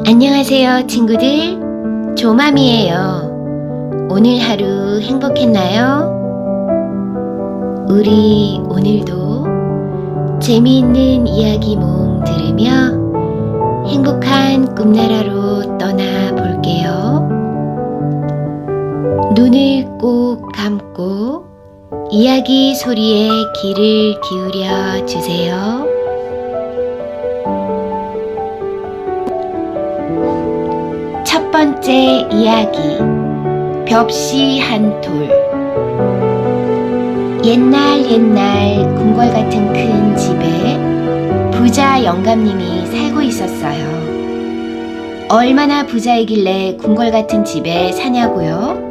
안녕하세요, 친구들. 조맘이에요. 오늘 하루 행복했나요? 우리 오늘도 재미있는 이야기 모음 들으며 행복한 꿈나라로 떠나볼게요. 눈을 꼭 감고 이야기 소리에 귀를 기울여 주세요. 첫 번째 이야기, 벽시 한 돌. 옛날 궁궐 같은 큰 집에 부자 영감님이 살고 있었어요. 얼마나 부자이길래 궁궐 같은 집에 사냐고요?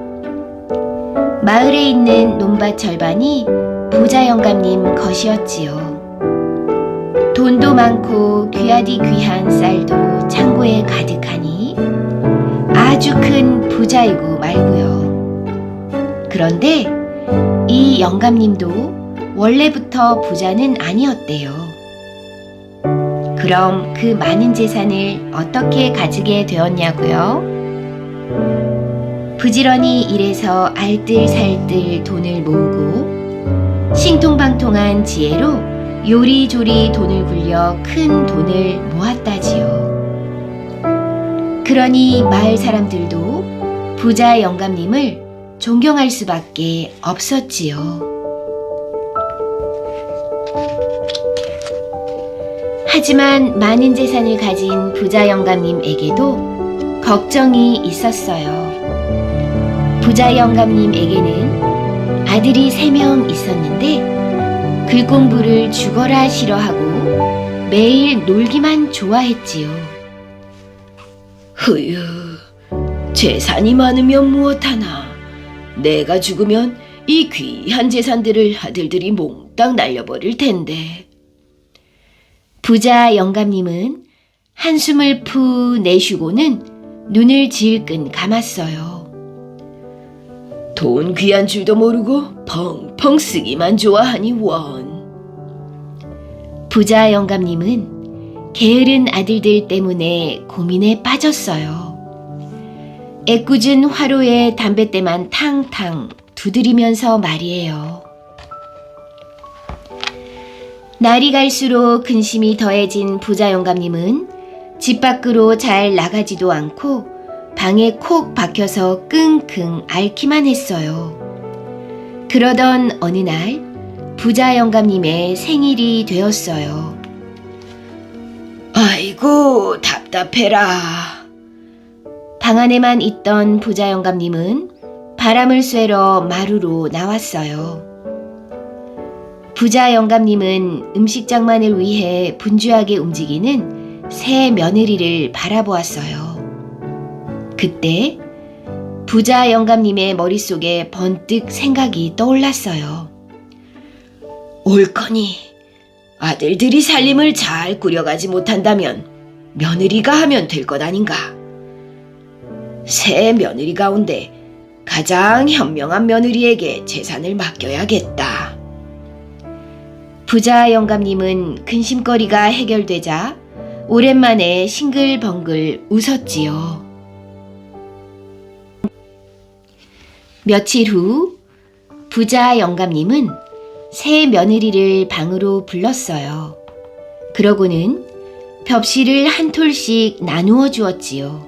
마을에 있는 논밭 절반이 부자 영감님 것이었지요. 돈도 많고 귀하디 귀한 쌀도 창고에 가득하니 아주 큰 부자이고 말고요. 그런데 이 영감님도 원래부터 부자는 아니었대요. 그럼 그 많은 재산을 어떻게 가지게 되었냐고요? 부지런히 일해서 알뜰살뜰 돈을 모으고 신통방통한 지혜로 요리조리 돈을 굴려 큰 돈을 모았다지요. 그러니 마을 사람들도 부자 영감님을 존경할 수밖에 없었지요. 하지만 많은 재산을 가진 부자 영감님에게도 걱정이 있었어요. 부자 영감님에게는 아들이 3명 있었는데 글 공부를 죽어라 싫어하고 매일 놀기만 좋아했지요. 흐유, 재산이 많으면 무엇하나. 내가 죽으면 이 귀한 재산들을 아들들이 몽땅 날려버릴 텐데. 부자 영감님은 한숨을 푸 내쉬고는 눈을 질끈 감았어요. 돈 귀한 줄도 모르고 펑펑 쓰기만 좋아하니 원. 부자 영감님은 게으른 아들들 때문에 고민에 빠졌어요. 애꿎은 화로에 담뱃대만 탕탕 두드리면서 말이에요. 날이 갈수록 근심이 더해진 부자 영감님은 집 밖으로 잘 나가지도 않고 방에 콕 박혀서 끙끙 앓기만 했어요. 그러던 어느 날 부자 영감님의 생일이 되었어요. 아이고, 답답해라. 방 안에만 있던 부자 영감님은 바람을 쐬러 마루로 나왔어요. 부자 영감님은 음식장만을 위해 분주하게 움직이는 새 며느리를 바라보았어요. 그때 부자 영감님의 머릿속에 번뜩 생각이 떠올랐어요. 옳거니 아들들이 살림을 잘 꾸려가지 못한다면 며느리가 하면 될 것 아닌가. 새 며느리 가운데 가장 현명한 며느리에게 재산을 맡겨야겠다. 부자 영감님은 근심거리가 해결되자 오랜만에 싱글벙글 웃었지요. 며칠 후 부자 영감님은 새 며느리를 방으로 불렀어요. 그러고는 벽시를 한 톨씩 나누어 주었지요.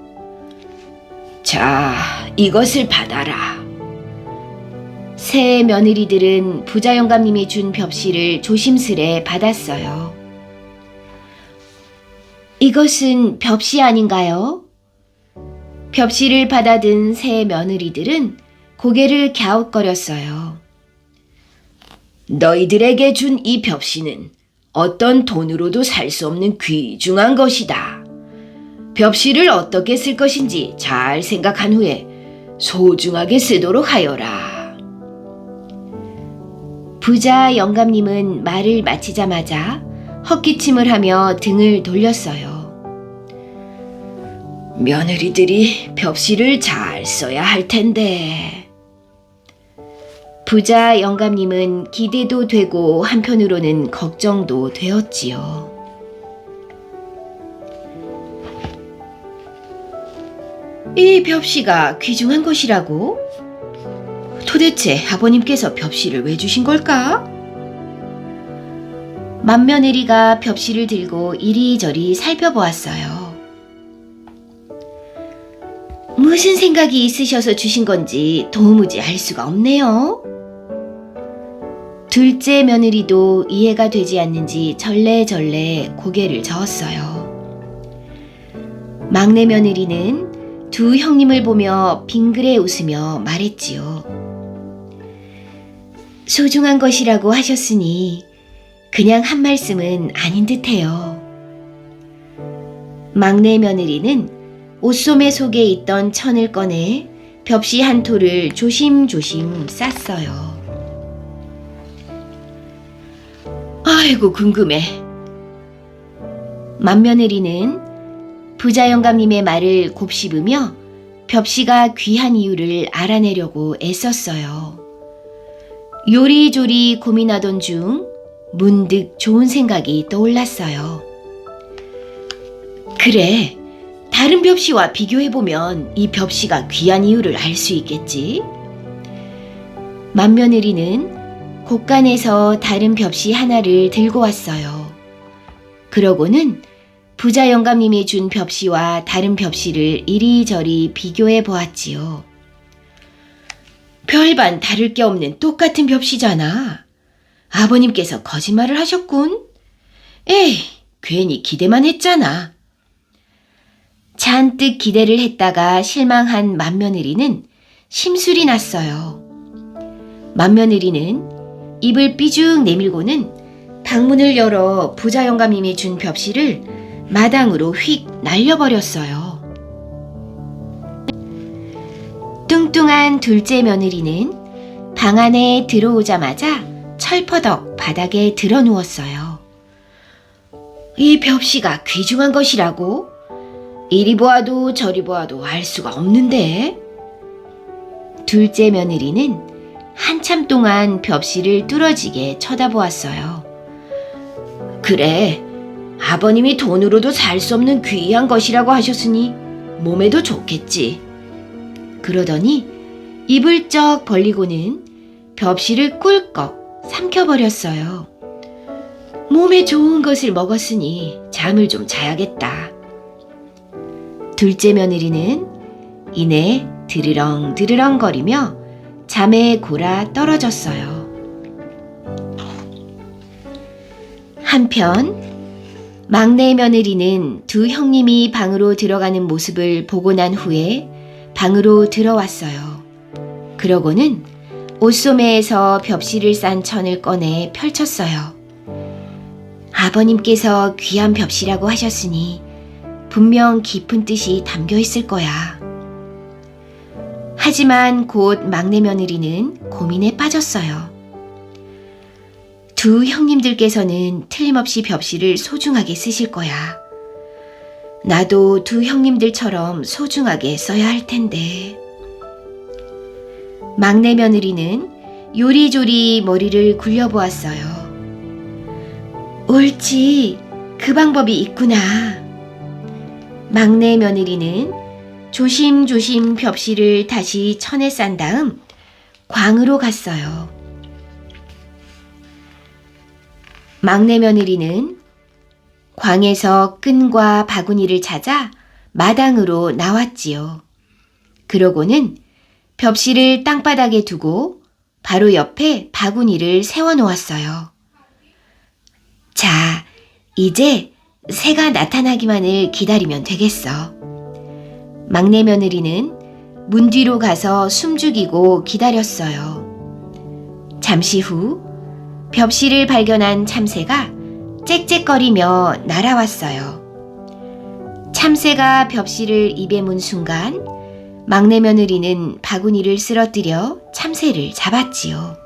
자, 이것을 받아라. 새 며느리들은 부자 영감님이 준 벽시를 조심스레 받았어요. 이것은 벽시 아닌가요? 벽시를 받아든 새 며느리들은 고개를 갸웃거렸어요. 너희들에게 준 이 벽시는 어떤 돈으로도 살 수 없는 귀중한 것이다. 벽시를 어떻게 쓸 것인지 잘 생각한 후에 소중하게 쓰도록 하여라. 부자 영감님은 말을 마치자마자 헛기침을 하며 등을 돌렸어요. 며느리들이 벽시를 잘 써야 할 텐데. 부자 영감님은 기대도 되고 한편으로는 걱정도 되었지요. 이 벽시가 귀중한 것이라고? 도대체 아버님께서 벽시를 왜 주신 걸까? 맏며느리가 벽시를 들고 이리저리 살펴보았어요. 무슨 생각이 있으셔서 주신 건지 도무지 알 수가 없네요. 둘째 며느리도 이해가 되지 않는지 절레절레 고개를 저었어요. 막내 며느리는 두 형님을 보며 빙그레 웃으며 말했지요. 소중한 것이라고 하셨으니 그냥 한 말씀은 아닌 듯해요. 막내 며느리는 옷소매 속에 있던 천을 꺼내 벽시 한 톨을 조심조심 쌌어요. 아이고 궁금해. 맏며느리는 부자 영감님의 말을 곱씹으며 벽시가 귀한 이유를 알아내려고 애썼어요. 요리조리 고민하던 중 문득 좋은 생각이 떠올랐어요. 그래, 다른 벽시와 비교해보면 이 벽시가 귀한 이유를 알 수 있겠지? 맏며느리는 곳간에서 다른 벽시 하나를 들고 왔어요. 그러고는 부자 영감님이 준 벽시와 다른 벽시를 이리저리 비교해 보았지요. 별반 다를 게 없는 똑같은 벽시잖아. 아버님께서 거짓말을 하셨군. 에이, 괜히 기대만 했잖아. 잔뜩 기대를 했다가 실망한 맏며느리는 심술이 났어요. 맏며느리는 입을 삐죽 내밀고는 방문을 열어 부자 영감님이 준 벽시를 마당으로 휙 날려버렸어요. 뚱뚱한 둘째 며느리는 방 안에 들어오자마자 철퍼덕 바닥에 드러 누웠어요. 이 벽시가 귀중한 것이라고? 이리 보아도 저리 보아도 알 수가 없는데. 둘째 며느리는 한참 동안 벽시를 뚫어지게 쳐다보았어요. 그래, 아버님이 돈으로도 살 수 없는 귀한 것이라고 하셨으니 몸에도 좋겠지. 그러더니 입을 쩍 벌리고는 벽시를 꿀꺽 삼켜버렸어요. 몸에 좋은 것을 먹었으니 잠을 좀 자야겠다. 둘째 며느리는 이내 드르렁드르렁 거리며 잠에 골아 떨어졌어요. 한편 막내 며느리는 두 형님이 방으로 들어가는 모습을 보고 난 후에 방으로 들어왔어요. 그러고는 옷소매에서 벽시를 싼 천을 꺼내 펼쳤어요. 아버님께서 귀한 벽시라고 하셨으니 분명 깊은 뜻이 담겨 있을 거야. 하지만 곧 막내 며느리는 고민에 빠졌어요. 두 형님들께서는 틀림없이 벽시를 소중하게 쓰실 거야. 나도 두 형님들처럼 소중하게 써야 할 텐데. 막내 며느리는 요리조리 머리를 굴려보았어요. 옳지, 그 방법이 있구나. 막내 며느리는 조심조심 벽시를 다시 천에 싼 다음 광으로 갔어요. 막내 며느리는 광에서 끈과 바구니를 찾아 마당으로 나왔지요. 그러고는 벽시를 땅바닥에 두고 바로 옆에 바구니를 세워놓았어요. 자, 이제 새가 나타나기만을 기다리면 되겠어. 막내 며느리는 문 뒤로 가서 숨죽이고 기다렸어요. 잠시 후 벽시를 발견한 참새가 짹짹거리며 날아왔어요. 참새가 벽시를 입에 문 순간 막내 며느리는 바구니를 쓰러뜨려 참새를 잡았지요.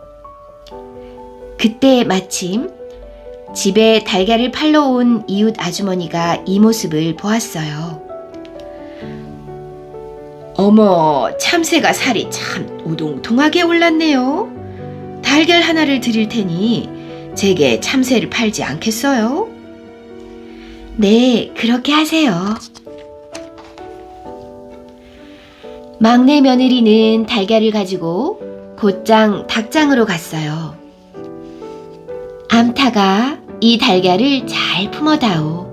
그때 마침 집에 달걀을 팔러 온 이웃 아주머니가 이 모습을 보았어요. 어머, 참새가 살이 참 우동통하게 올랐네요. 달걀 하나를 드릴 테니 제게 참새를 팔지 않겠어요? 네, 그렇게 하세요. 막내 며느리는 달걀을 가지고 곧장 닭장으로 갔어요. 암탉아, 이 달걀을 잘 품어다오.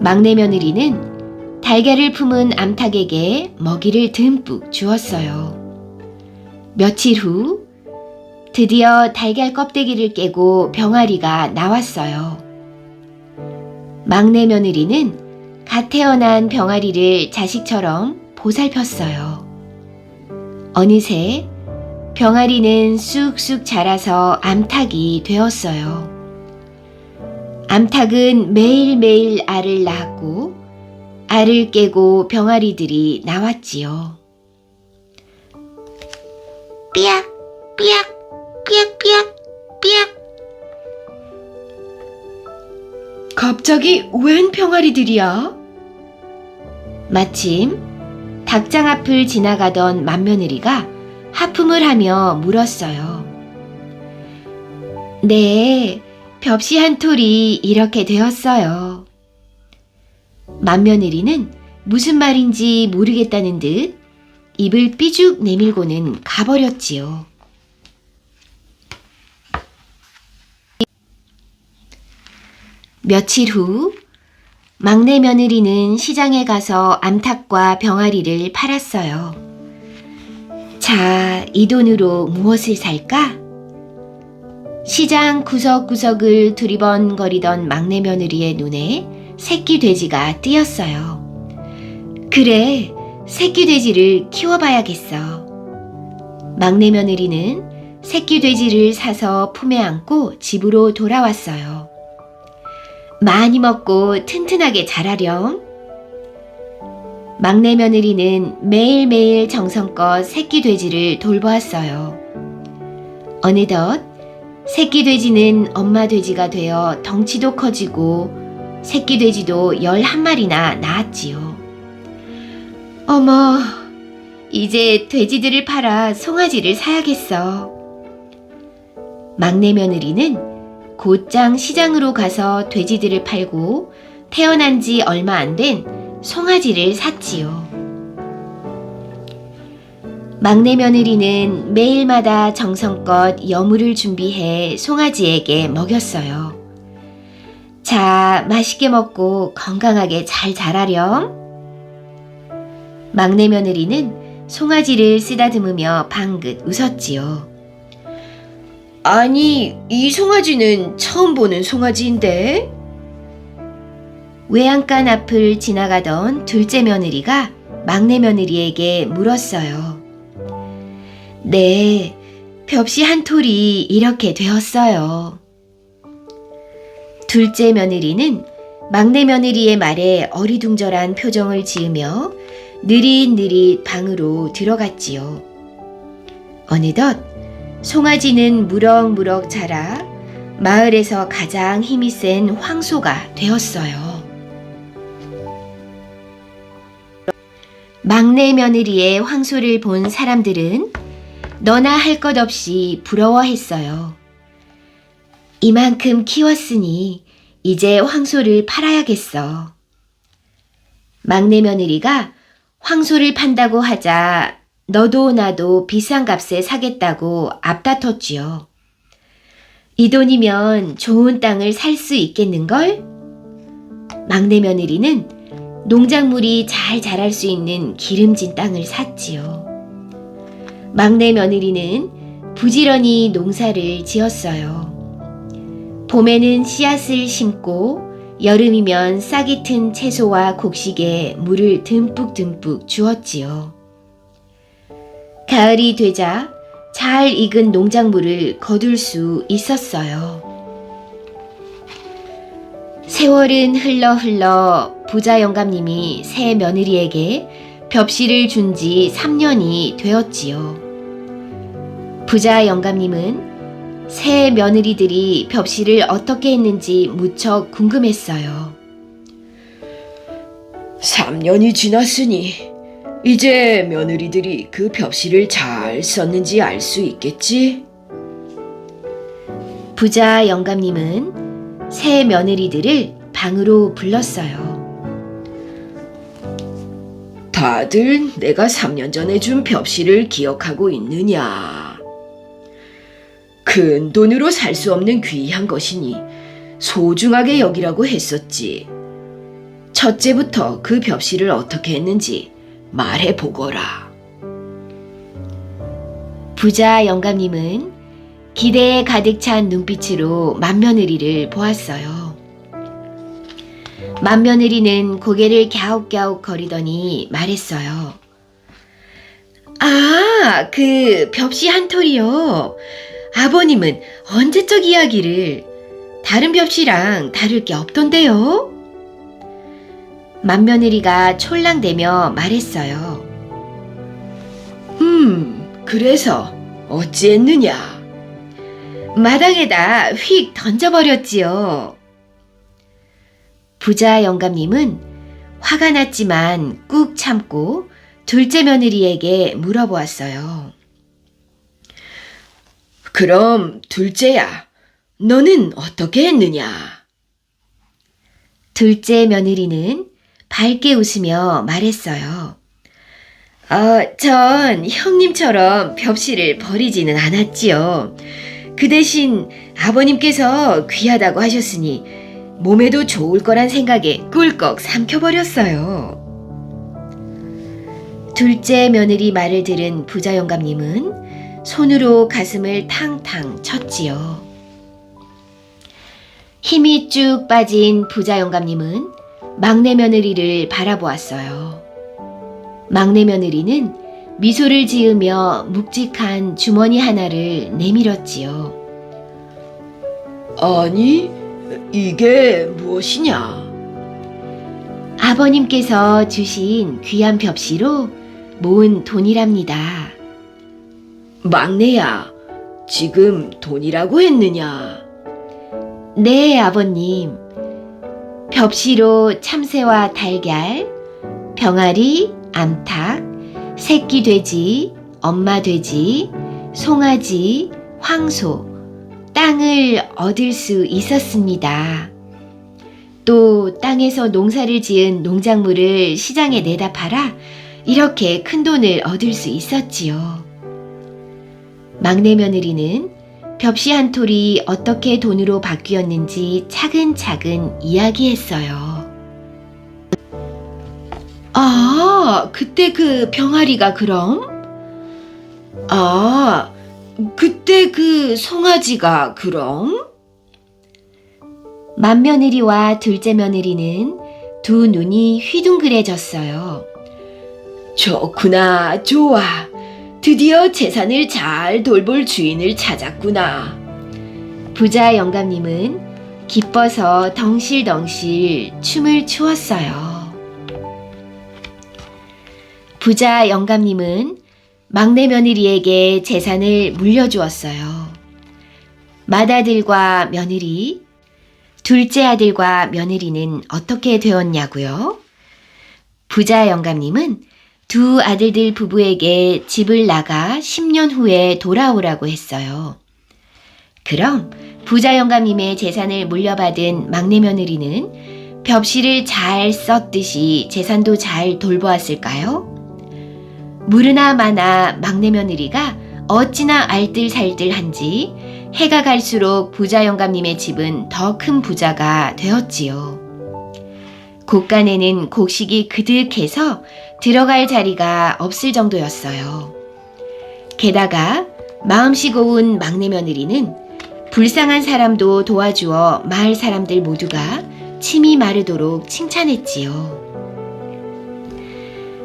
막내 며느리는 달걀을 품은 암탉에게 먹이를 듬뿍 주었어요. 며칠 후 드디어 달걀 껍데기를 깨고 병아리가 나왔어요. 막내 며느리는 갓 태어난 병아리를 자식처럼 보살폈어요. 어느새 병아리는 쑥쑥 자라서 암탉이 되었어요. 암탉은 매일매일 알을 낳았고 알을 깨고 병아리들이 나왔지요. 삐약, 삐약, 삐약, 삐약, 삐약. 갑자기 웬 병아리들이야? 마침 닭장 앞을 지나가던 맏며느리가 하품을 하며 물었어요. 네, 벽시 한 톨이 이렇게 되었어요. 맏며느리는 무슨 말인지 모르겠다는 듯 입을 삐죽 내밀고는 가버렸지요. 며칠 후 막내 며느리는 시장에 가서 암탉과 병아리를 팔았어요. 자, 이 돈으로 무엇을 살까? 시장 구석구석을 두리번거리던 막내 며느리의 눈에 새끼 돼지가 띄었어요. 그래, 새끼 돼지를 키워봐야겠어. 막내 며느리는 새끼 돼지를 사서 품에 안고 집으로 돌아왔어요. 많이 먹고 튼튼하게 자라렴. 막내 며느리는 매일매일 정성껏 새끼 돼지를 돌보았어요. 어느덧 새끼 돼지는 엄마 돼지가 되어 덩치도 커지고 새끼 돼지도 11마리나 낳았지요. 어머, 이제 돼지들을 팔아 송아지를 사야겠어. 막내 며느리는 곧장 시장으로 가서 돼지들을 팔고 태어난 지 얼마 안 된 송아지를 샀지요. 막내 며느리는 매일마다 정성껏 여물을 준비해 송아지에게 먹였어요. 자, 맛있게 먹고 건강하게 잘 자라렴. 막내 며느리는 송아지를 쓰다듬으며 방긋 웃었지요. 아니, 이 송아지는 처음 보는 송아지인데? 외양간 앞을 지나가던 둘째 며느리가 막내 며느리에게 물었어요. 네, 벽시 한 톨이 이렇게 되었어요. 둘째 며느리는 막내 며느리의 말에 어리둥절한 표정을 지으며 느릿느릿 방으로 들어갔지요. 어느덧 송아지는 무럭무럭 자라 마을에서 가장 힘이 센 황소가 되었어요. 막내 며느리의 황소를 본 사람들은 너나 할 것 없이 부러워했어요. 이만큼 키웠으니 이제 황소를 팔아야겠어. 막내 며느리가 황소를 판다고 하자 너도 나도 비싼 값에 사겠다고 앞다퉜지요. 이 돈이면 좋은 땅을 살 수 있겠는걸? 막내 며느리는 농작물이 잘 자랄 수 있는 기름진 땅을 샀지요. 막내 며느리는 부지런히 농사를 지었어요. 봄에는 씨앗을 심고 여름이면 싹이 튼 채소와 곡식에 물을 듬뿍듬뿍 주었지요. 가을이 되자 잘 익은 농작물을 거둘 수 있었어요. 세월은 흘러 부자 영감님이 새 며느리에게 벽시를 준 지 3년이 되었지요. 부자 영감님은 새 며느리들이 벽시를 어떻게 했는지 무척 궁금했어요. 3년이 지났으니 이제 며느리들이 그 벽시를 잘 썼는지 알 수 있겠지? 부자 영감님은 새 며느리들을 방으로 불렀어요. 다들 내가 3년 전에 준 벽시를 기억하고 있느냐? 큰 돈으로 살 수 없는 귀한 것이니 소중하게 여기라고 했었지. 첫째부터 그 벽시를 어떻게 했는지 말해 보거라. 부자 영감님은 기대에 가득 찬 눈빛으로 맏며느리를 보았어요. 맏며느리는 고개를 갸웃갸웃 거리더니 말했어요. 아, 그 벽시 한 톨이요. 아버님은 언제적 이야기를 다른 벽시랑 다를 게 없던데요? 맏며느리가 촐랑대며 말했어요. 그래서 어찌했느냐? 마당에다 휙 던져버렸지요. 부자 영감님은 화가 났지만 꾹 참고 둘째 며느리에게 물어보았어요. 그럼 둘째야, 너는 어떻게 했느냐? 둘째 며느리는 밝게 웃으며 말했어요. 전 형님처럼 벽시를 버리지는 않았지요. 그 대신 아버님께서 귀하다고 하셨으니 몸에도 좋을 거란 생각에 꿀꺽 삼켜버렸어요. 둘째 며느리 말을 들은 부자 영감님은 손으로 가슴을 탕탕 쳤지요. 힘이 쭉 빠진 부자 영감님은 막내 며느리를 바라보았어요. 막내 며느리는 미소를 지으며 묵직한 주머니 하나를 내밀었지요. 아니, 이게 무엇이냐? 아버님께서 주신 귀한 벽시로 모은 돈이랍니다. 막내야, 지금 돈이라고 했느냐? 네, 아버님. 벽시로 참새와 달걀, 병아리, 암탉, 새끼 돼지, 엄마 돼지, 송아지, 황소, 땅을 얻을 수 있었습니다. 또 땅에서 농사를 지은 농작물을 시장에 내다 팔아 이렇게 큰 돈을 얻을 수 있었지요. 막내 며느리는 벽시 한 톨이 어떻게 돈으로 바뀌었는지 차근차근 이야기했어요. 아, 그때 그 병아리가 그럼? 아, 그때 그 송아지가 그럼? 맏며느리와 둘째 며느리는 두 눈이 휘둥그레졌어요. 좋구나, 좋아. 드디어 재산을 잘 돌볼 주인을 찾았구나. 부자 영감님은 기뻐서 덩실덩실 춤을 추었어요. 부자 영감님은 막내 며느리에게 재산을 물려주었어요. 맏아들과 며느리, 둘째 아들과 며느리는 어떻게 되었냐고요? 부자 영감님은 두 아들들 부부에게 집을 나가 10년 후에 돌아오라고 했어요. 그럼 부자 영감님의 재산을 물려받은 막내 며느리는 벽시를 잘 썼듯이 재산도 잘 돌보았을까요? 무르나 마나 막내 며느리가 어찌나 알뜰살뜰한지 해가 갈수록 부자 영감님의 집은 더 큰 부자가 되었지요. 곳간에는 곡식이 그득해서 들어갈 자리가 없을 정도였어요. 게다가 마음씨 고운 막내 며느리는 불쌍한 사람도 도와주어 마을 사람들 모두가 침이 마르도록 칭찬했지요.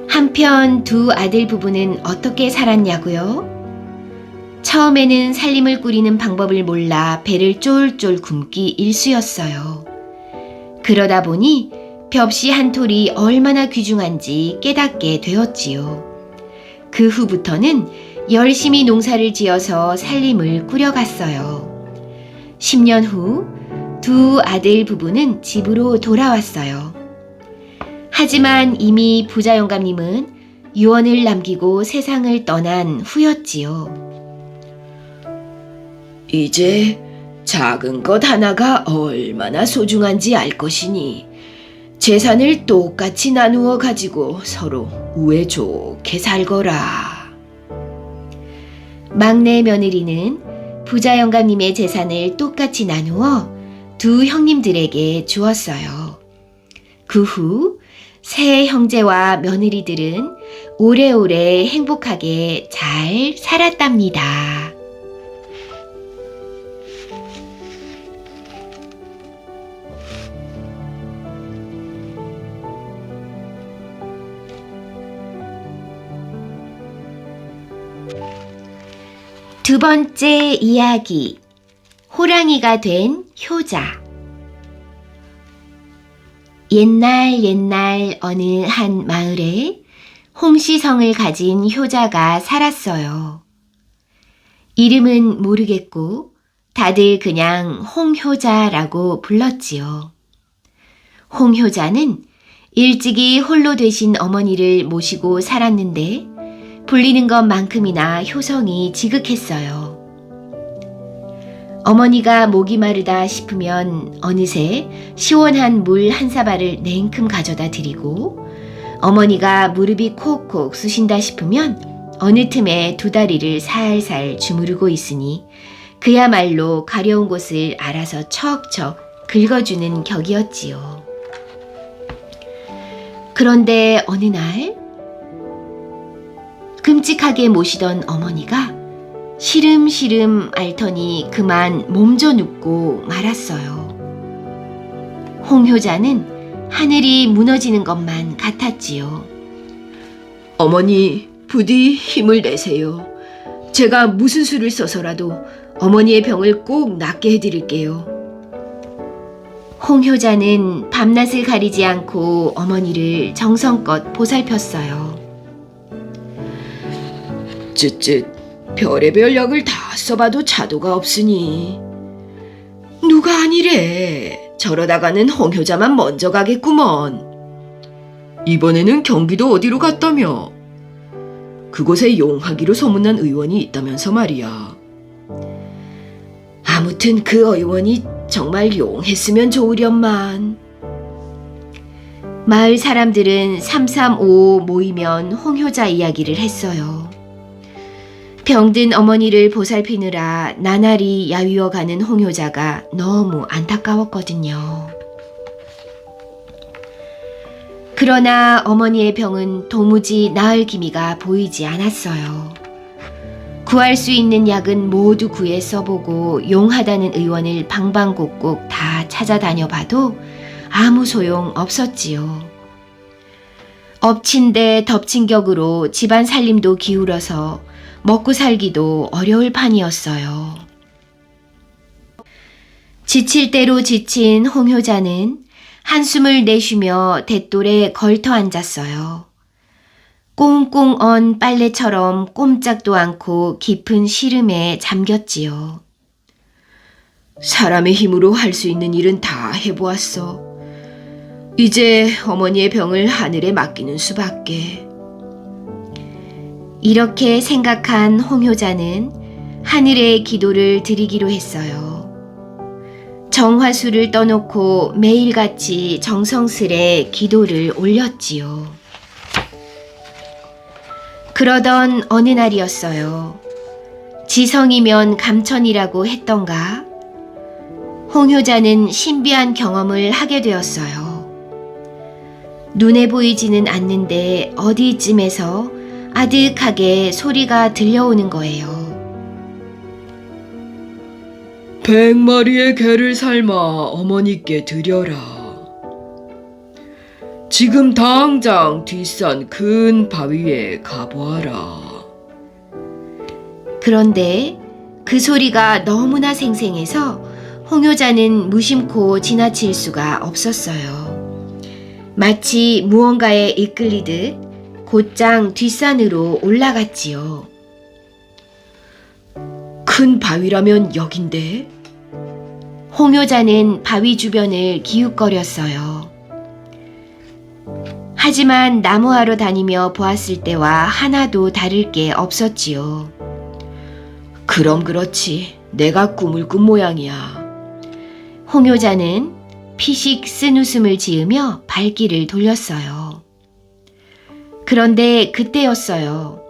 한편 두 아들 부부는 어떻게 살았냐고요? 처음에는 살림을 꾸리는 방법을 몰라 배를 쫄쫄 굶기 일쑤였어요. 그러다 보니 벽시 한 톨이 얼마나 귀중한지 깨닫게 되었지요. 그 후부터는 열심히 농사를 지어서 살림을 꾸려갔어요. 10년 후 두 아들 부부는 집으로 돌아왔어요. 하지만 이미 부자 영감님은 유언을 남기고 세상을 떠난 후였지요. 이제 작은 것 하나가 얼마나 소중한지 알 것이니 재산을 똑같이 나누어 가지고 서로 우애 좋게 살거라. 막내 며느리는 부자 영감님의 재산을 똑같이 나누어 두 형님들에게 주었어요. 그 후 세 형제와 며느리들은 오래오래 행복하게 잘 살았답니다. 두 번째 이야기, 호랑이가 된 효자. 옛날 어느 한 마을에 홍시성을 가진 효자가 살았어요. 이름은 모르겠고 다들 그냥 홍효자라고 불렀지요. 홍효자는 일찍이 홀로 되신 어머니를 모시고 살았는데 불리는 것만큼이나 효성이 지극했어요. 어머니가 목이 마르다 싶으면 어느새 시원한 물 한 사발을 냉큼 가져다 드리고, 어머니가 무릎이 콕콕 쑤신다 싶으면 어느 틈에 두 다리를 살살 주무르고 있으니 그야말로 가려운 곳을 알아서 척척 긁어주는 격이었지요. 그런데 어느 날 끔찍하게 모시던 어머니가 시름시름 앓더니 그만 몸져 눕고 말았어요. 홍효자는 하늘이 무너지는 것만 같았지요. 어머니, 부디 힘을 내세요. 제가 무슨 수를 써서라도 어머니의 병을 꼭 낫게 해드릴게요. 홍효자는 밤낮을 가리지 않고 어머니를 정성껏 보살폈어요. 쯧쯧, 별의별 약을 다 써봐도 차도가 없으니 누가 아니래. 저러다가는 홍효자만 먼저 가겠구먼. 이번에는 경기도 어디로 갔다며? 그곳에 용하기로 소문난 의원이 있다면서 말이야. 아무튼 그 의원이 정말 용했으면 좋으련만. 마을 사람들은 335 모이면 홍효자 이야기를 했어요. 병든 어머니를 보살피느라 나날이 야위어가는 홍효자가 너무 안타까웠거든요. 그러나 어머니의 병은 도무지 나을 기미가 보이지 않았어요. 구할 수 있는 약은 모두 구해 써보고 용하다는 의원을 방방곡곡 다 찾아다녀 봐도 아무 소용 없었지요. 엎친 데 덮친 격으로 집안 살림도 기울어서 먹고 살기도 어려울 판이었어요. 지칠 대로 지친 홍효자는 한숨을 내쉬며 돛돌에 걸터 앉았어요. 꽁꽁 언 빨래처럼 꼼짝도 않고 깊은 시름에 잠겼지요. 사람의 힘으로 할 수 있는 일은 다 해보았어. 이제 어머니의 병을 하늘에 맡기는 수밖에. 이렇게 생각한 홍효자는 하늘에 기도를 드리기로 했어요. 정화수를 떠놓고 매일같이 정성스레 기도를 올렸지요. 그러던 어느 날이었어요. 지성이면 감천이라고 했던가? 홍효자는 신비한 경험을 하게 되었어요. 눈에 보이지는 않는데 어디쯤에서 아득하게 소리가 들려오는 거예요. 100마리의 개를 삶아 어머니께 드려라. 지금 당장 뒷산 큰 바위에 가보아라. 그런데 그 소리가 너무나 생생해서 홍효자는 무심코 지나칠 수가 없었어요. 마치 무언가에 이끌리듯 곧장 뒷산으로 올라갔지요. 큰 바위라면 여긴데? 홍효자는 바위 주변을 기웃거렸어요. 하지만 나무하러 다니며 보았을 때와 하나도 다를 게 없었지요. 그럼 그렇지. 내가 꿈을 꾼 모양이야. 홍효자는 피식 쓴 웃음을 지으며 발길을 돌렸어요. 그런데 그때였어요.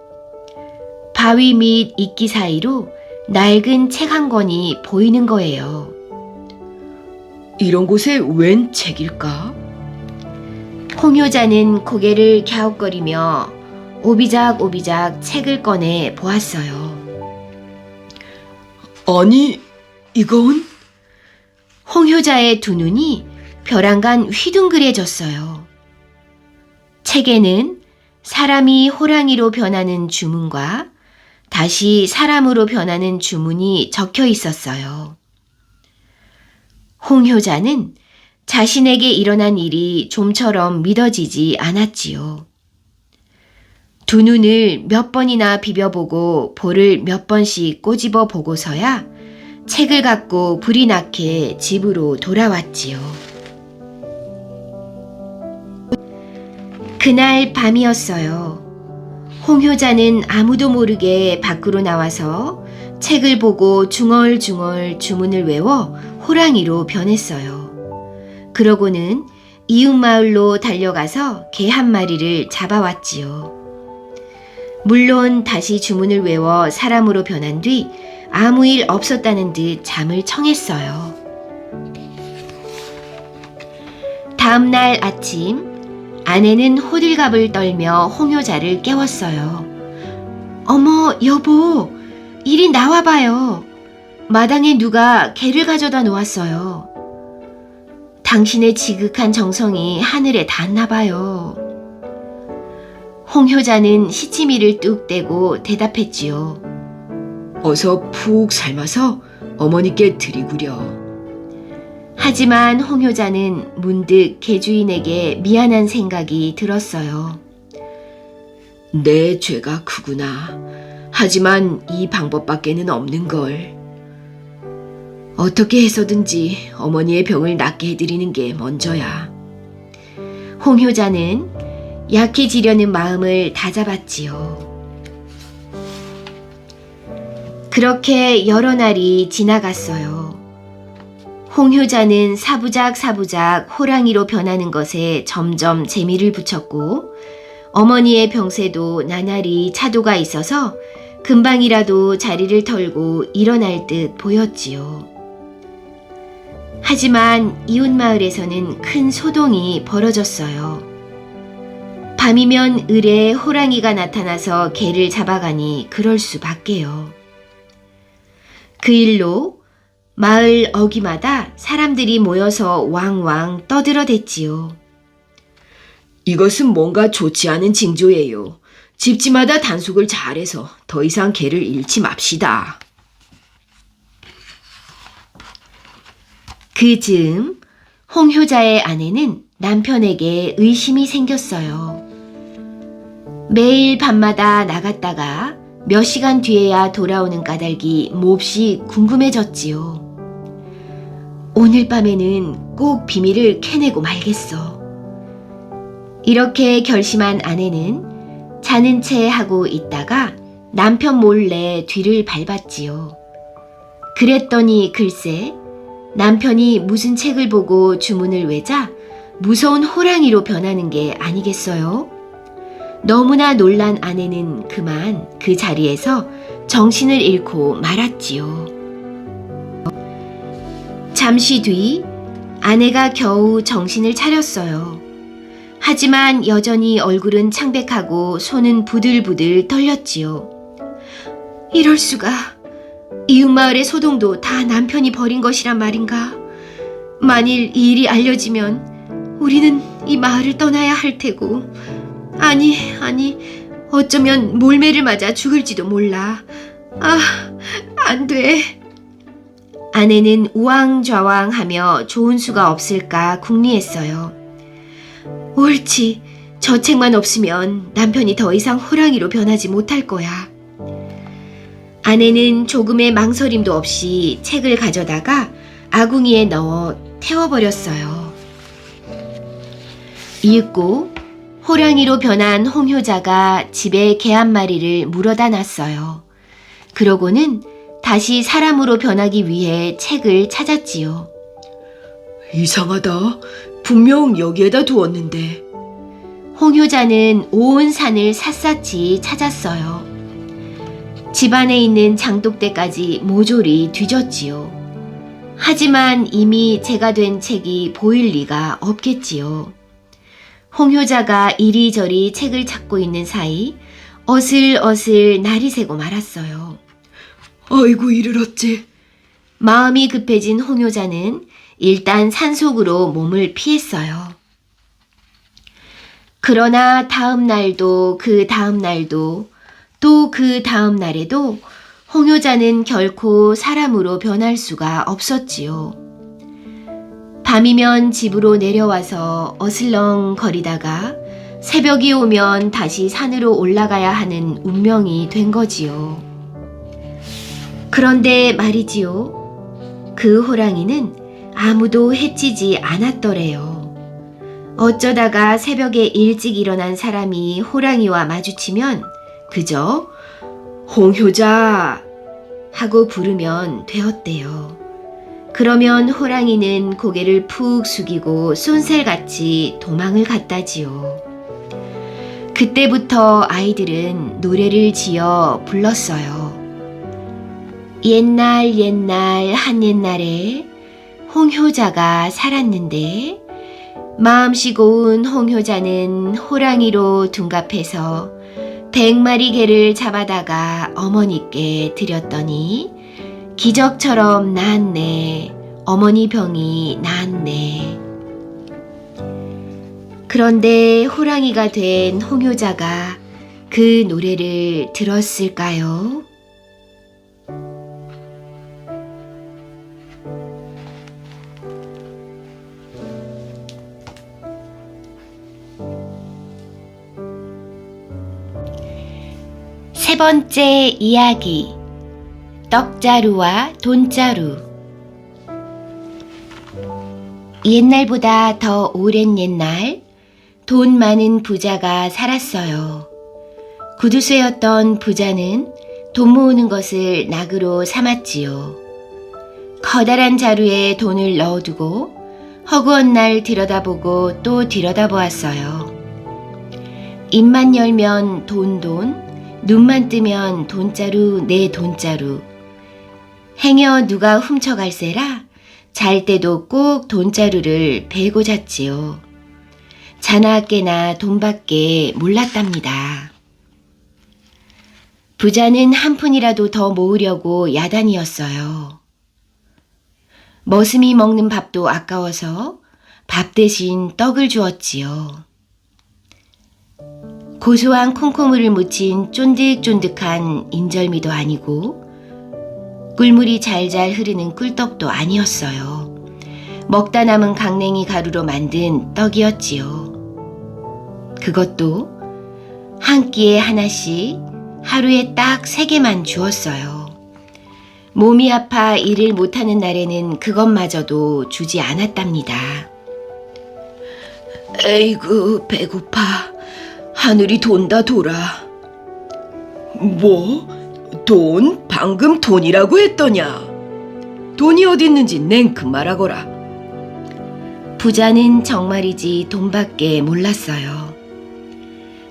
바위 및 이끼 사이로 낡은 책 한 권이 보이는 거예요. 이런 곳에 웬 책일까? 홍효자는 고개를 갸웃거리며 오비작오비작 책을 꺼내 보았어요. 아니, 이건? 홍효자의 두 눈이 벼랑간 휘둥그레졌어요. 책에는 사람이 호랑이로 변하는 주문과 다시 사람으로 변하는 주문이 적혀 있었어요. 홍효자는 자신에게 일어난 일이 좀처럼 믿어지지 않았지요. 두 눈을 몇 번이나 비벼보고 볼을 몇 번씩 꼬집어 보고서야 책을 갖고 불이 나게 집으로 돌아왔지요. 그날 밤이었어요. 홍효자는 아무도 모르게 밖으로 나와서 책을 보고 중얼중얼 주문을 외워 호랑이로 변했어요. 그러고는 이웃 마을로 달려가서 개 한 마리를 잡아왔지요. 물론 다시 주문을 외워 사람으로 변한 뒤 아무 일 없었다는 듯 잠을 청했어요. 다음 날 아침 아내는 호들갑을 떨며 홍효자를 깨웠어요. 어머 여보, 이리 나와봐요. 마당에 누가 개를 가져다 놓았어요. 당신의 지극한 정성이 하늘에 닿나 봐요. 홍효자는 시치미를 뚝 떼고 대답했지요. 어서 푹 삶아서 어머니께 드리구려. 하지만 홍효자는 문득 개주인에게 미안한 생각이 들었어요. 내 죄가 크구나. 하지만 이 방법밖에는 없는걸. 어떻게 해서든지 어머니의 병을 낫게 해드리는 게 먼저야. 홍효자는 약해지려는 마음을 다잡았지요. 그렇게 여러 날이 지나갔어요. 홍효자는 사부작 호랑이로 변하는 것에 점점 재미를 붙였고 어머니의 병세도 나날이 차도가 있어서 금방이라도 자리를 털고 일어날 듯 보였지요. 하지만 이웃 마을에서는 큰 소동이 벌어졌어요. 밤이면 을에 호랑이가 나타나서 개를 잡아가니 그럴 수밖에요. 그 일로 마을 어귀마다 사람들이 모여서 왕왕 떠들어댔지요. 이것은 뭔가 좋지 않은 징조예요. 집집마다 단속을 잘해서 더 이상 개를 잃지 맙시다. 그 즈음 홍효자의 아내는 남편에게 의심이 생겼어요. 매일 밤마다 나갔다가 몇 시간 뒤에야 돌아오는 까닭이 몹시 궁금해졌지요. 오늘 밤에는 꼭 비밀을 캐내고 말겠어. 이렇게 결심한 아내는 자는 채 하고 있다가 남편 몰래 뒤를 밟았지요. 그랬더니 글쎄 남편이 무슨 책을 보고 주문을 외자 무서운 호랑이로 변하는 게 아니겠어요? 너무나 놀란 아내는 그만 그 자리에서 정신을 잃고 말았지요. 잠시 뒤 아내가 겨우 정신을 차렸어요. 하지만 여전히 얼굴은 창백하고 손은 부들부들 떨렸지요. 이럴 수가. 이웃마을의 소동도 다 남편이 벌인 것이란 말인가? 만일 이 일이 알려지면 우리는 이 마을을 떠나야 할 테고 아니 어쩌면 몰매를 맞아 죽을지도 몰라. 안 돼. 아내는 우왕좌왕하며 좋은 수가 없을까 궁리했어요. 옳지. 저 책만 없으면 남편이 더 이상 호랑이로 변하지 못할 거야. 아내는 조금의 망설임도 없이 책을 가져다가 아궁이에 넣어 태워버렸어요. 이윽고 호랑이로 변한 홍효자가 집에 개 한 마리를 물어다 놨어요. 그러고는 다시 사람으로 변하기 위해 책을 찾았지요. 이상하다. 분명 여기에다 두었는데. 홍효자는 온 산을 샅샅이 찾았어요. 집안에 있는 장독대까지 모조리 뒤졌지요. 하지만 이미 제가 된 책이 보일 리가 없겠지요. 홍효자가 이리저리 책을 찾고 있는 사이 어슬어슬 날이 새고 말았어요. 아이고 이를 어째. 마음이 급해진 홍효자는 일단 산속으로 몸을 피했어요. 그러나 다음 날도 그 다음 날도 또 그 다음 날에도 홍효자는 결코 사람으로 변할 수가 없었지요. 밤이면 집으로 내려와서 어슬렁거리다가 새벽이 오면 다시 산으로 올라가야 하는 운명이 된 거지요. 그런데 말이지요. 그 호랑이는 아무도 해치지 않았더래요. 어쩌다가 새벽에 일찍 일어난 사람이 호랑이와 마주치면 그저 홍효자 하고 부르면 되었대요. 그러면 호랑이는 고개를 푹 숙이고 쏜살같이 도망을 갔다지요. 그때부터 아이들은 노래를 지어 불렀어요. 옛날 옛날 한 옛날에 홍효자가 살았는데 마음씨 고운 홍효자는 호랑이로 둔갑해서 100마리 개를 잡아다가 어머니께 드렸더니 기적처럼 나았네. 어머니 병이 나았네. 그런데 호랑이가 된 홍효자가 그 노래를 들었을까요? 세 번째 이야기, 떡자루와 돈자루. 옛날보다 더 오랜 옛날, 돈 많은 부자가 살았어요. 구두쇠였던 부자는 돈 모으는 것을 낙으로 삼았지요. 커다란 자루에 돈을 넣어두고 허구한 날 들여다보고 또 들여다보았어요. 입만 열면 돈, 눈만 뜨면 돈자루 내 돈자루. 행여 누가 훔쳐갈세라 잘 때도 꼭 돈자루를 베고 잤지요. 자나 깨나 돈밖에 몰랐답니다. 부자는 한 푼이라도 더 모으려고 야단이었어요. 머슴이 먹는 밥도 아까워서 밥 대신 떡을 주었지요. 고소한 콩고물을 묻힌 쫀득쫀득한 인절미도 아니고 꿀물이 잘잘 흐르는 꿀떡도 아니었어요. 먹다 남은 강냉이 가루로 만든 떡이었지요. 그것도 한 끼에 하나씩 하루에 딱 3개만 주었어요. 몸이 아파 일을 못하는 날에는 그것마저도 주지 않았답니다. 에이구 배고파. 하늘이 돈다 돌아. 뭐? 돈? 방금 돈이라고 했더냐? 돈이 어디 있는지 냉큼 말하거라. 부자는 정말이지 돈밖에 몰랐어요.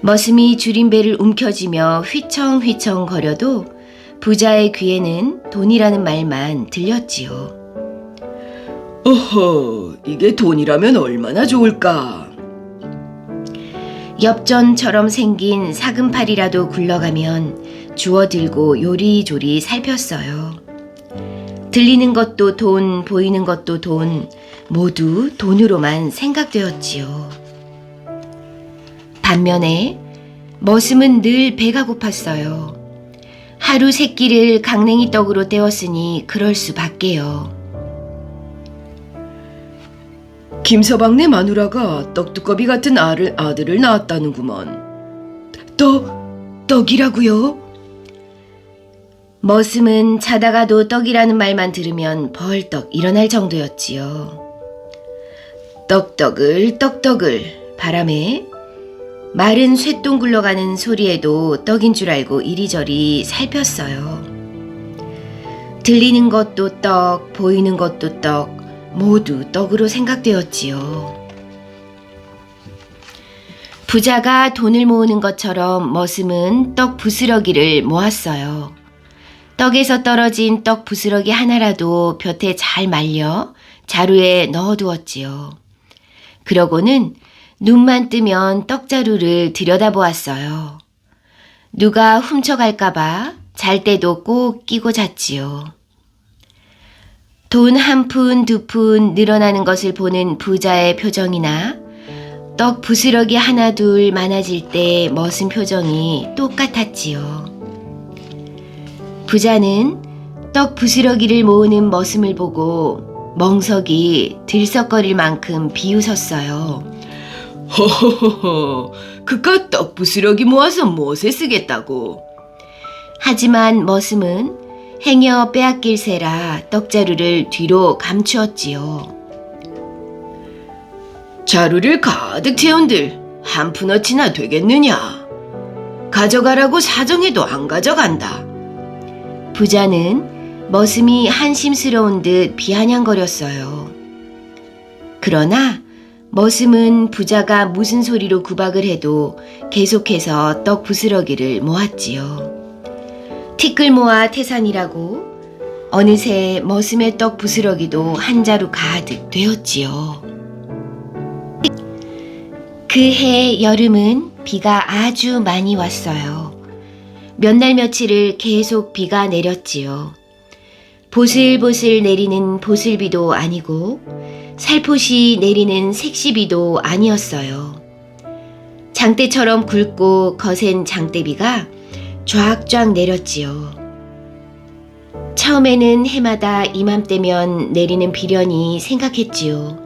머슴이 줄임배를 움켜쥐며 휘청휘청 거려도 부자의 귀에는 돈이라는 말만 들렸지요. 어허, 이게 돈이라면 얼마나 좋을까? 엽전처럼 생긴 사금팔이라도 굴러가면 주워들고 요리조리 살폈어요. 들리는 것도 돈, 보이는 것도 돈, 모두 돈으로만 생각되었지요. 반면에 머슴은 늘 배가 고팠어요. 하루 3끼를 강냉이 떡으로 때웠으니 그럴 수밖에요. 김서방네 마누라가 떡두꺼비 같은 아들을 낳았다는구먼. 떡이라고요? 머슴은 자다가도 떡이라는 말만 들으면 벌떡 일어날 정도였지요. 떡떡을 바람에 마른 쇠똥 굴러가는 소리에도 떡인 줄 알고 이리저리 살폈어요. 들리는 것도 떡, 보이는 것도 떡, 모두 떡으로 생각되었지요. 부자가 돈을 모으는 것처럼 머슴은 떡 부스러기를 모았어요. 떡에서 떨어진 떡 부스러기 하나라도 볕에 잘 말려 자루에 넣어두었지요. 그러고는 눈만 뜨면 떡자루를 들여다보았어요. 누가 훔쳐갈까봐 잘 때도 꼭 끼고 잤지요. 돈 한 푼, 두 푼 늘어나는 것을 보는 부자의 표정이나 떡 부스러기 하나 둘 많아질 때 머슴 표정이 똑같았지요. 부자는 떡 부스러기를 모으는 머슴을 보고 멍석이 들썩거릴 만큼 비웃었어요. 허허허허, 그깟 떡 부스러기 모아서 무엇에 쓰겠다고? 하지만 머슴은 행여 빼앗길세라 떡자루를 뒤로 감추었지요. 자루를 가득 채운들 한 푼어치나 되겠느냐? 가져가라고 사정해도 안 가져간다. 부자는 머슴이 한심스러운 듯 비아냥거렸어요. 그러나 머슴은 부자가 무슨 소리로 구박을 해도 계속해서 떡 부스러기를 모았지요. 티끌 모아 태산이라고 어느새 머슴의 떡 부스러기도 한 자루 가득 되었지요. 그해 여름은 비가 아주 많이 왔어요. 몇 날 며칠을 계속 비가 내렸지요. 보슬보슬 내리는 보슬비도 아니고 살포시 내리는 색시비도 아니었어요. 장대처럼 굵고 거센 장대비가 쫙쫙 내렸지요. 처음에는 해마다 이맘때면 내리는 비련이 생각했지요.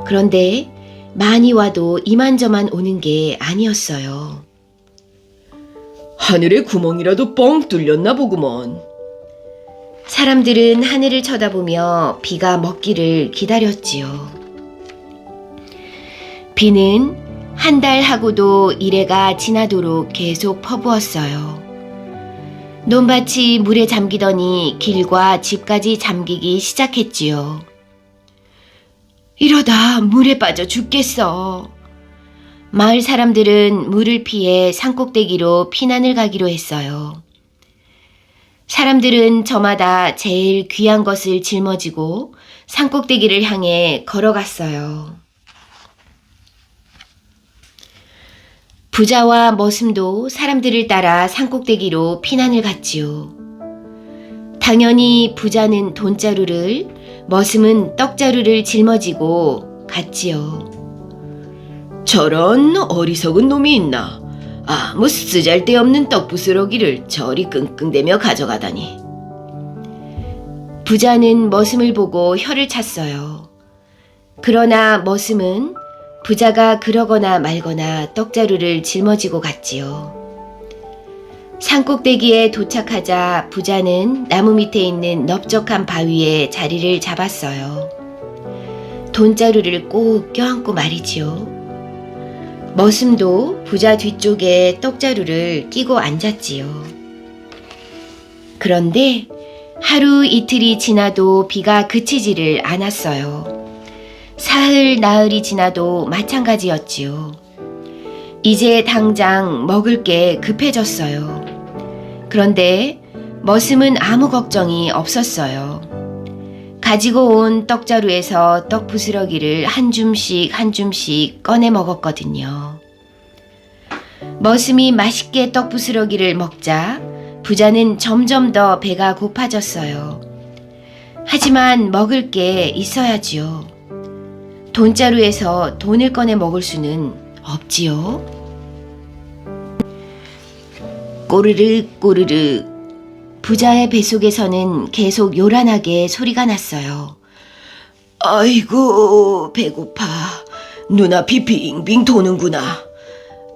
그런데 많이 와도 이만저만 오는 게 아니었어요. 하늘에 구멍이라도 뻥 뚫렸나 보구먼. 사람들은 하늘을 쳐다보며 비가 먹기를 기다렸지요. 비는 한 달 하고도 이래가 지나도록 계속 퍼부었어요. 논밭이 물에 잠기더니 길과 집까지 잠기기 시작했지요. 이러다 물에 빠져 죽겠어. 마을 사람들은 물을 피해 산꼭대기로 피난을 가기로 했어요. 사람들은 저마다 제일 귀한 것을 짊어지고 산꼭대기를 향해 걸어갔어요. 부자와 머슴도 사람들을 따라 산꼭대기로 피난을 갔지요. 당연히 부자는 돈자루를, 머슴은 떡자루를 짊어지고 갔지요. 저런 어리석은 놈이 있나? 아무 쓰잘데없는 떡 부스러기를 저리 끙끙대며 가져가다니. 부자는 머슴을 보고 혀를 찼어요. 그러나 머슴은 부자가 그러거나 말거나 떡자루를 짊어지고 갔지요. 산꼭대기에 도착하자 부자는 나무 밑에 있는 넓적한 바위에 자리를 잡았어요. 돈자루를 꼭 껴안고 말이지요. 머슴도 부자 뒤쪽에 떡자루를 끼고 앉았지요. 그런데 하루 이틀이 지나도 비가 그치지를 않았어요. 사흘 나흘이 지나도 마찬가지였지요. 이제 당장 먹을 게 급해졌어요. 그런데 머슴은 아무 걱정이 없었어요. 가지고 온 떡자루에서 떡 부스러기를 한 줌씩 한 줌씩 꺼내 먹었거든요. 머슴이 맛있게 떡 부스러기를 먹자 부자는 점점 더 배가 고파졌어요. 하지만 먹을 게 있어야지요. 돈자루에서 돈을 꺼내 먹을 수는 없지요. 꼬르륵 꼬르륵 부자의 뱃속에서는 계속 요란하게 소리가 났어요. 아이고 배고파. 눈앞이 빙빙 도는구나.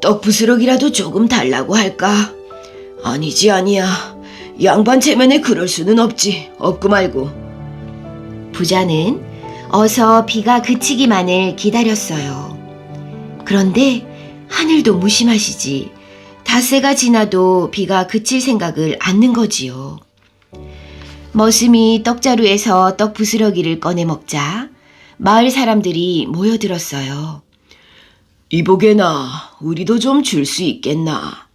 떡 부스러기라도 조금 달라고 할까? 아니지 아니야. 양반 체면에 그럴 수는 없지. 없고 말고. 부자는 어서 비가 그치기만을 기다렸어요. 그런데 하늘도 무심하시지. 닷새가 지나도 비가 그칠 생각을 않는 거지요. 머슴이 떡자루에서 떡 부스러기를 꺼내 먹자 마을 사람들이 모여들었어요. 이보게나, 우리도 좀 줄 수 있겠나?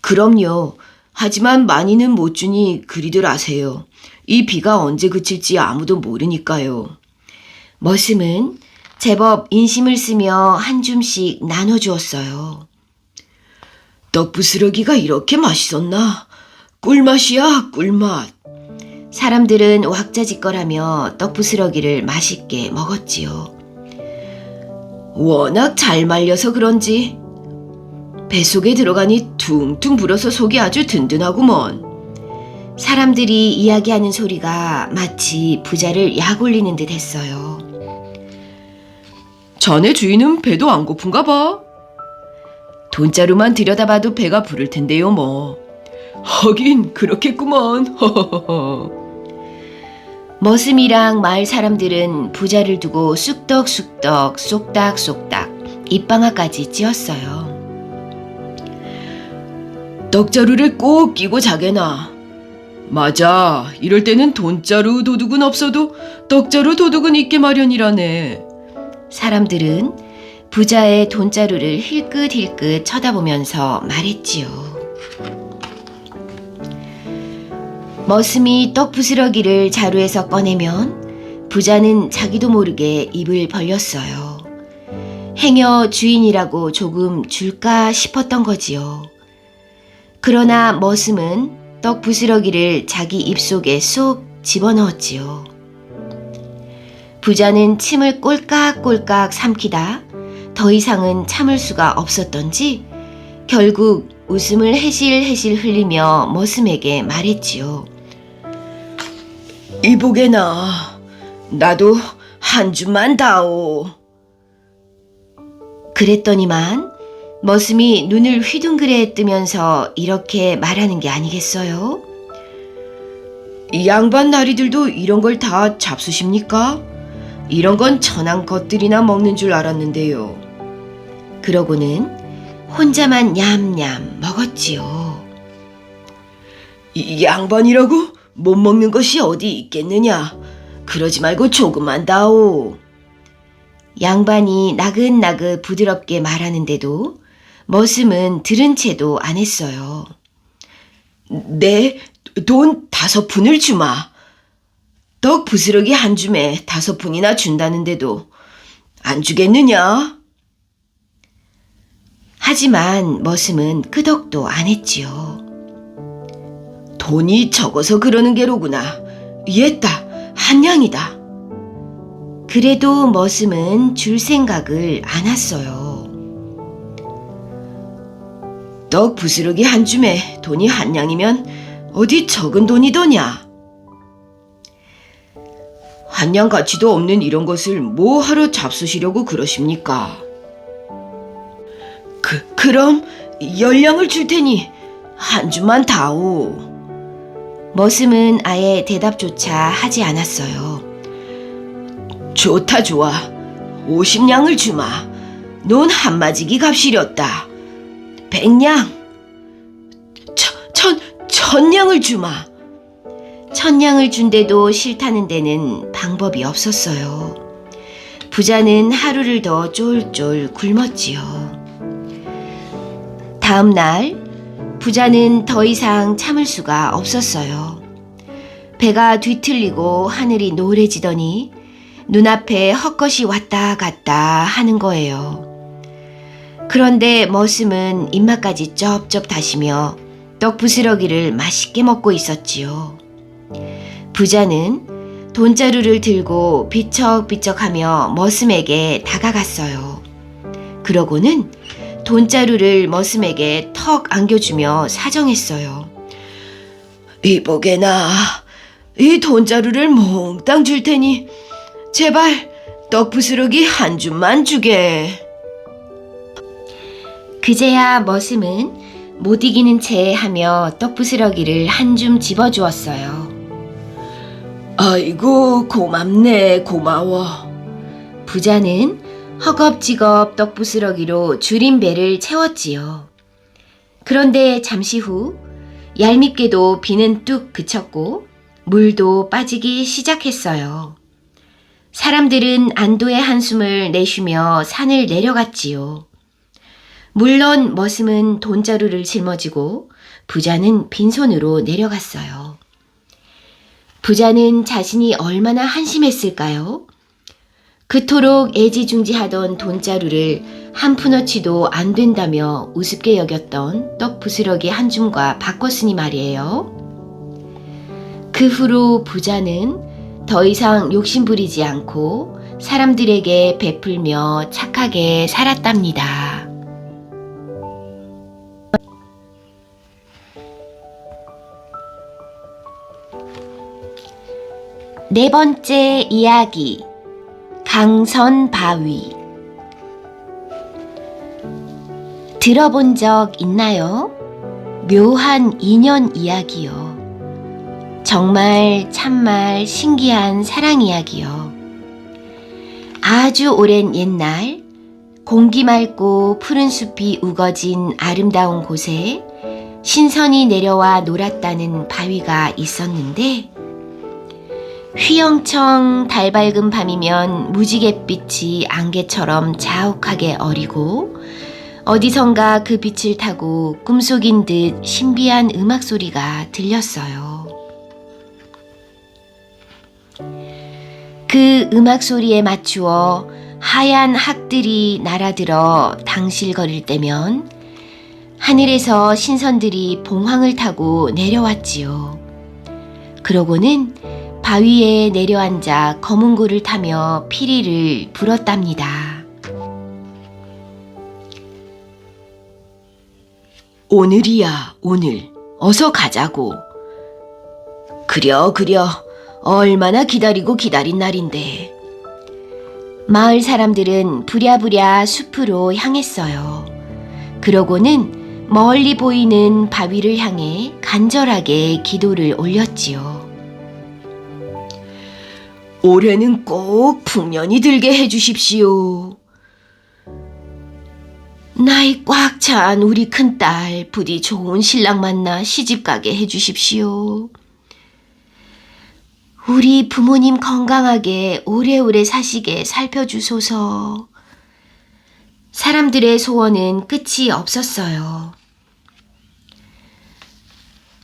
그럼요. 하지만 많이는 못 주니 그리들 아세요. 이 비가 언제 그칠지 아무도 모르니까요. 머슴은 제법 인심을 쓰며 한 줌씩 나눠주었어요. 떡 부스러기가 이렇게 맛있었나? 꿀맛이야, 꿀맛. 사람들은 왁자지껄하며 떡 부스러기를 맛있게 먹었지요. 워낙 잘 말려서 그런지 뱃속에 들어가니 퉁퉁 불어서 속이 아주 든든하구먼. 사람들이 이야기하는 소리가 마치 부자를 약올리는 듯 했어요. 자네 주인은 배도 안 고픈가 봐. 돈자루만 들여다봐도 배가 부를 텐데요, 뭐. 하긴 그렇겠구먼. 허허허. 머슴이랑 마을 사람들은 부자를 두고 쑥떡쑥떡 쏙닥쏙닥 입방아까지 찧었어요. 떡자루를 꼭 끼고 자게나. 맞아. 이럴 때는 돈자루 도둑은 없어도 떡자루 도둑은 있게 마련이라네. 사람들은 부자의 돈자루를 힐끗힐끗 쳐다보면서 말했지요. 머슴이 떡 부스러기를 자루에서 꺼내면 부자는 자기도 모르게 입을 벌렸어요. 행여 주인이라고 조금 줄까 싶었던 거지요. 그러나 머슴은 떡 부스러기를 자기 입속에 쏙 집어넣었지요. 부자는 침을 꼴깍꼴깍 삼키다 더 이상은 참을 수가 없었던지 결국 웃음을 해실해실 흘리며 머슴에게 말했지요. 이보게나. 나도 한 줌만 다오. 그랬더니만 머슴이 눈을 휘둥그레 뜨면서 이렇게 말하는 게 아니겠어요? 이 양반 나리들도 이런 걸 다 잡수십니까? 이런 건 천한 것들이나 먹는 줄 알았는데요. 그러고는 혼자만 냠냠 먹었지요. 이 양반이라고 못 먹는 것이 어디 있겠느냐? 그러지 말고 조금만 다오. 양반이 나긋나긋 부드럽게 말하는데도 머슴은 들은 채도 안 했어요. 네, 돈 5푼을 주마. 떡 부스러기 한 줌에 5푼이나 준다는데도 안 주겠느냐? 하지만 머슴은 끄덕도 안 했지요. 돈이 적어서 그러는 게로구나. 이했다. 한 양이다. 그래도 머슴은 줄 생각을 안 했어요. 떡 부스러기 한 줌에 돈이 한 양이면 어디 적은 돈이더냐? 한 양 가치도 없는 이런 것을 뭐 하러 잡수시려고 그러십니까? 그럼 10양을 줄 테니 한 줌만 다오. 머슴은 아예 대답조차 하지 않았어요. 좋다 좋아. 50냥을 주마. 넌 한마지기 값이렸다. 100냥. 천냥을 주마. 1000냥을 준데도 싫다는 데는 방법이 없었어요. 부자는 하루를 더 쫄쫄 굶었지요. 다음 날 부자는 더 이상 참을 수가 없었어요. 배가 뒤틀리고 하늘이 노래지더니 눈앞에 헛것이 왔다 갔다 하는 거예요. 그런데 머슴은 입맛까지 쩝쩝 다시며 떡 부스러기를 맛있게 먹고 있었지요. 부자는 돈자루를 들고 비척비척하며 머슴에게 다가갔어요. 그러고는 돈자루를 머슴에게 턱 안겨주며 사정했어요. 이보게나. 이 돈자루를 몽땅 줄 테니 제발 떡 부스러기 한 줌만 주게. 그제야 머슴은 못 이기는 채 하며 떡 부스러기를 한 줌 집어주었어요. 아이고 고맙네 고마워. 부자는 허겁지겁 떡 부스러기로 줄인 배를 채웠지요. 그런데 잠시 후 얄밉게도 비는 뚝 그쳤고 물도 빠지기 시작했어요. 사람들은 안도의 한숨을 내쉬며 산을 내려갔지요. 물론 머슴은 돈자루를 짊어지고 부자는 빈손으로 내려갔어요. 부자는 자신이 얼마나 한심했을까요? 그토록 애지중지하던 돈자루를 한 푼어치도 안 된다며 우습게 여겼던 떡 부스러기 한 줌과 바꿨으니 말이에요. 그 후로 부자는 더 이상 욕심부리지 않고 사람들에게 베풀며 착하게 살았답니다. 네 번째 이야기, 강선바위. 들어본 적 있나요? 묘한 인연 이야기요. 정말 참말 신기한 사랑 이야기요. 아주 오랜 옛날 공기 맑고 푸른 숲이 우거진 아름다운 곳에 신선이 내려와 놀았다는 바위가 있었는데, 휘영청 달밝은 밤이면 무지갯빛이 안개처럼 자욱하게 어리고 어디선가 그 빛을 타고 꿈속인 듯 신비한 음악 소리가 들렸어요. 그 음악 소리에 맞추어 하얀 학들이 날아들어 당실거릴 때면 하늘에서 신선들이 봉황을 타고 내려왔지요. 그러고는 바위에 내려앉아 검은 고를 타며 피리를 불었답니다. 오늘이야, 오늘. 어서 가자고. 그려. 얼마나 기다리고 기다린 날인데. 마을 사람들은 부랴부랴 숲으로 향했어요. 그러고는 멀리 보이는 바위를 향해 간절하게 기도를 올렸지요. 올해는 꼭 풍년이 들게 해주십시오. 나이 꽉 찬 우리 큰딸 부디 좋은 신랑 만나 시집가게 해주십시오. 우리 부모님 건강하게 오래오래 사시게 살펴주소서. 사람들의 소원은 끝이 없었어요.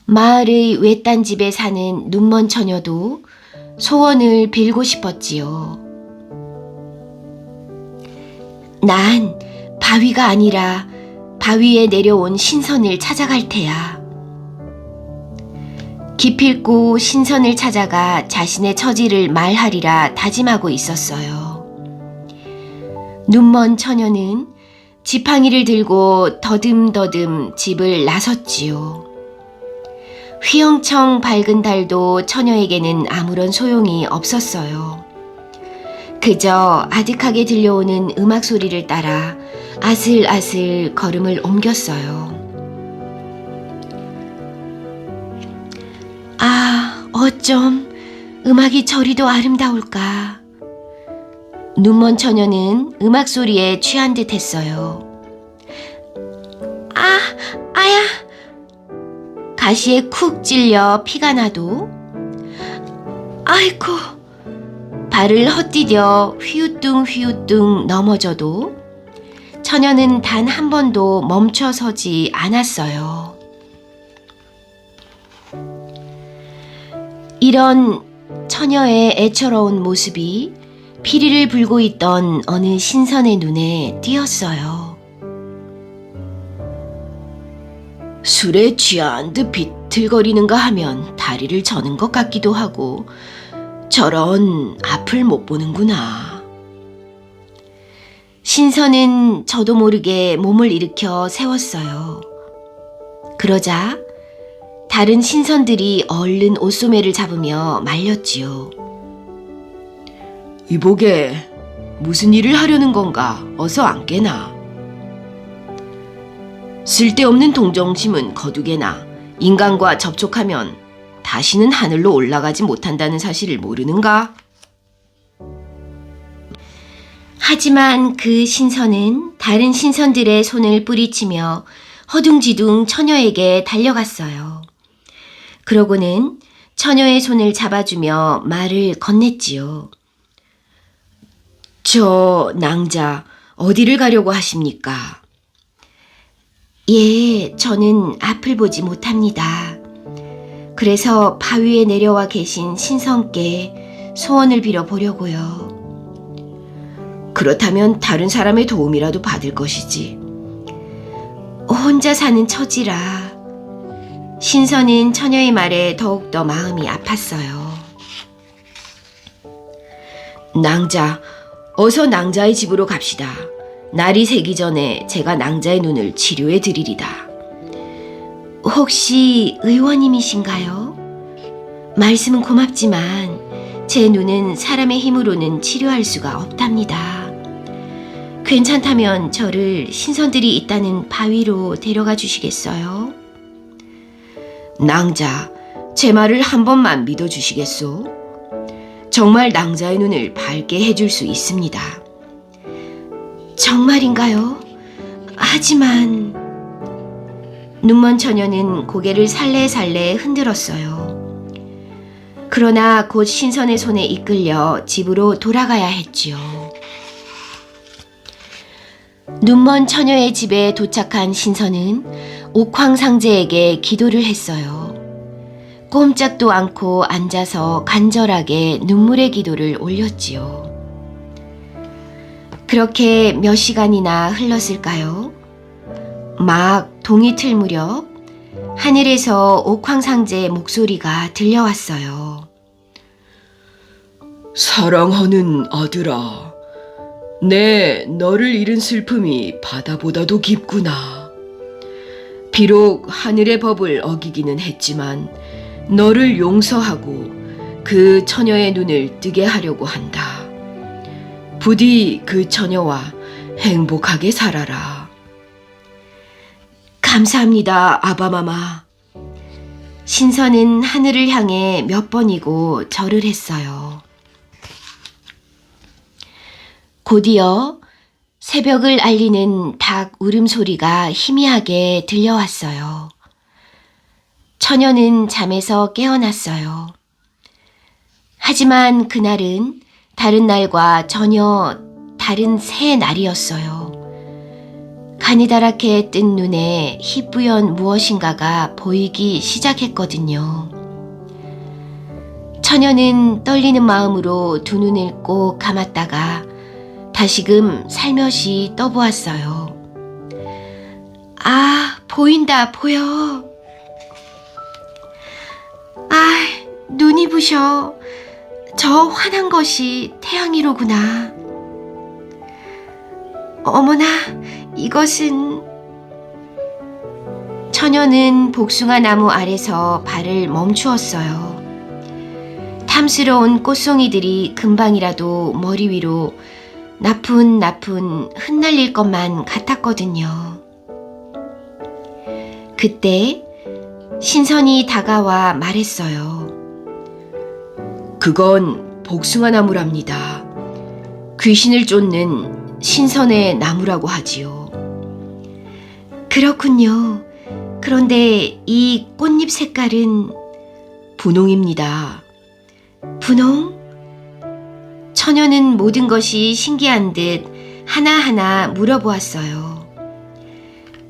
마을의 외딴 집에 사는 눈먼 처녀도 소원을 빌고 싶었지요. 난 바위가 아니라 바위에 내려온 신선을 찾아갈 테야. 기필코 신선을 찾아가 자신의 처지를 말하리라 다짐하고 있었어요. 눈먼 처녀는 지팡이를 들고 더듬더듬 집을 나섰지요. 휘영청 밝은 달도 처녀에게는 아무런 소용이 없었어요. 그저 아득하게 들려오는 음악 소리를 따라 아슬아슬 걸음을 옮겼어요. 아, 어쩜 음악이 저리도 아름다울까. 눈먼 처녀는 음악 소리에 취한 듯 했어요. 아야! 가시에 쿡 찔려 피가 나도, 아이고, 발을 헛디뎌 휘우뚱 넘어져도 처녀는 단 한 번도 멈춰서지 않았어요. 이런 처녀의 애처로운 모습이 피리를 불고 있던 어느 신선의 눈에 띄었어요. 술에 취한 듯 비틀거리는가 하면 다리를 저는 것 같기도 하고 저런 앞을 못 보는구나. 신선은 저도 모르게 몸을 일으켜 세웠어요. 그러자 다른 신선들이 얼른 옷소매를 잡으며 말렸지요. 이보게, 무슨 일을 하려는 건가? 어서 안 깨나. 쓸데없는 동정심은 거두게나 인간과 접촉하면 다시는 하늘로 올라가지 못한다는 사실을 모르는가? 하지만 그 신선은 다른 신선들의 손을 뿌리치며 허둥지둥 처녀에게 달려갔어요. 그러고는 처녀의 손을 잡아주며 말을 건넸지요. 저 낭자 어디를 가려고 하십니까? 예, 저는 앞을 보지 못합니다. 그래서 바위에 내려와 계신 신성께 소원을 빌어보려고요. 그렇다면 다른 사람의 도움이라도 받을 것이지. 혼자 사는 처지라. 신선은 처녀의 말에 더욱더 마음이 아팠어요. 낭자, 어서 낭자의 집으로 갑시다. 날이 새기 전에 제가 낭자의 눈을 치료해 드리리다. 혹시 의원님이신가요? 말씀은 고맙지만 제 눈은 사람의 힘으로는 치료할 수가 없답니다. 괜찮다면 저를 신선들이 있다는 바위로 데려가 주시겠어요? 낭자, 제 말을 한 번만 믿어주시겠소? 정말 낭자의 눈을 밝게 해줄 수 있습니다. 정말인가요? 하지만 눈먼 처녀는 고개를 살래살래 흔들었어요. 그러나 곧 신선의 손에 이끌려 집으로 돌아가야 했지요. 눈먼 처녀의 집에 도착한 신선은 옥황상제에게 기도를 했어요. 꼼짝도 않고 앉아서 간절하게 눈물의 기도를 올렸지요. 그렇게 몇 시간이나 흘렀을까요? 막 동이 틀 무렵 하늘에서 옥황상제의 목소리가 들려왔어요. 사랑하는 아들아, 너를 잃은 슬픔이 바다보다도 깊구나. 비록 하늘의 법을 어기기는 했지만 너를 용서하고 그 처녀의 눈을 뜨게 하려고 한다. 부디 그 처녀와 행복하게 살아라. 감사합니다, 아바마마. 신선은 하늘을 향해 몇 번이고 절을 했어요. 곧이어 새벽을 알리는 닭 울음소리가 희미하게 들려왔어요. 처녀는 잠에서 깨어났어요. 하지만 그날은 다른 날과 전혀 다른 새 날이었어요. 가느다랗게 뜬 눈에 희뿌연 무엇인가가 보이기 시작했거든요. 처녀는 떨리는 마음으로 두 눈을 꼭 감았다가 다시금 살며시 떠보았어요. 아, 보인다, 보여. 아, 눈이 부셔. 저 환한 것이 태양이로구나. 어머나, 이것은... 처녀는 복숭아 나무 아래서 발을 멈추었어요. 탐스러운 꽃송이들이 금방이라도 머리 위로 나푼나푼 흩날릴 것만 같았거든요. 그때 신선이 다가와 말했어요. 그건 복숭아 나무랍니다. 귀신을 쫓는 신선의 나무라고 하지요. 그렇군요. 그런데 이 꽃잎 색깔은 분홍입니다. 분홍? 처녀는 모든 것이 신기한 듯 하나하나 물어보았어요.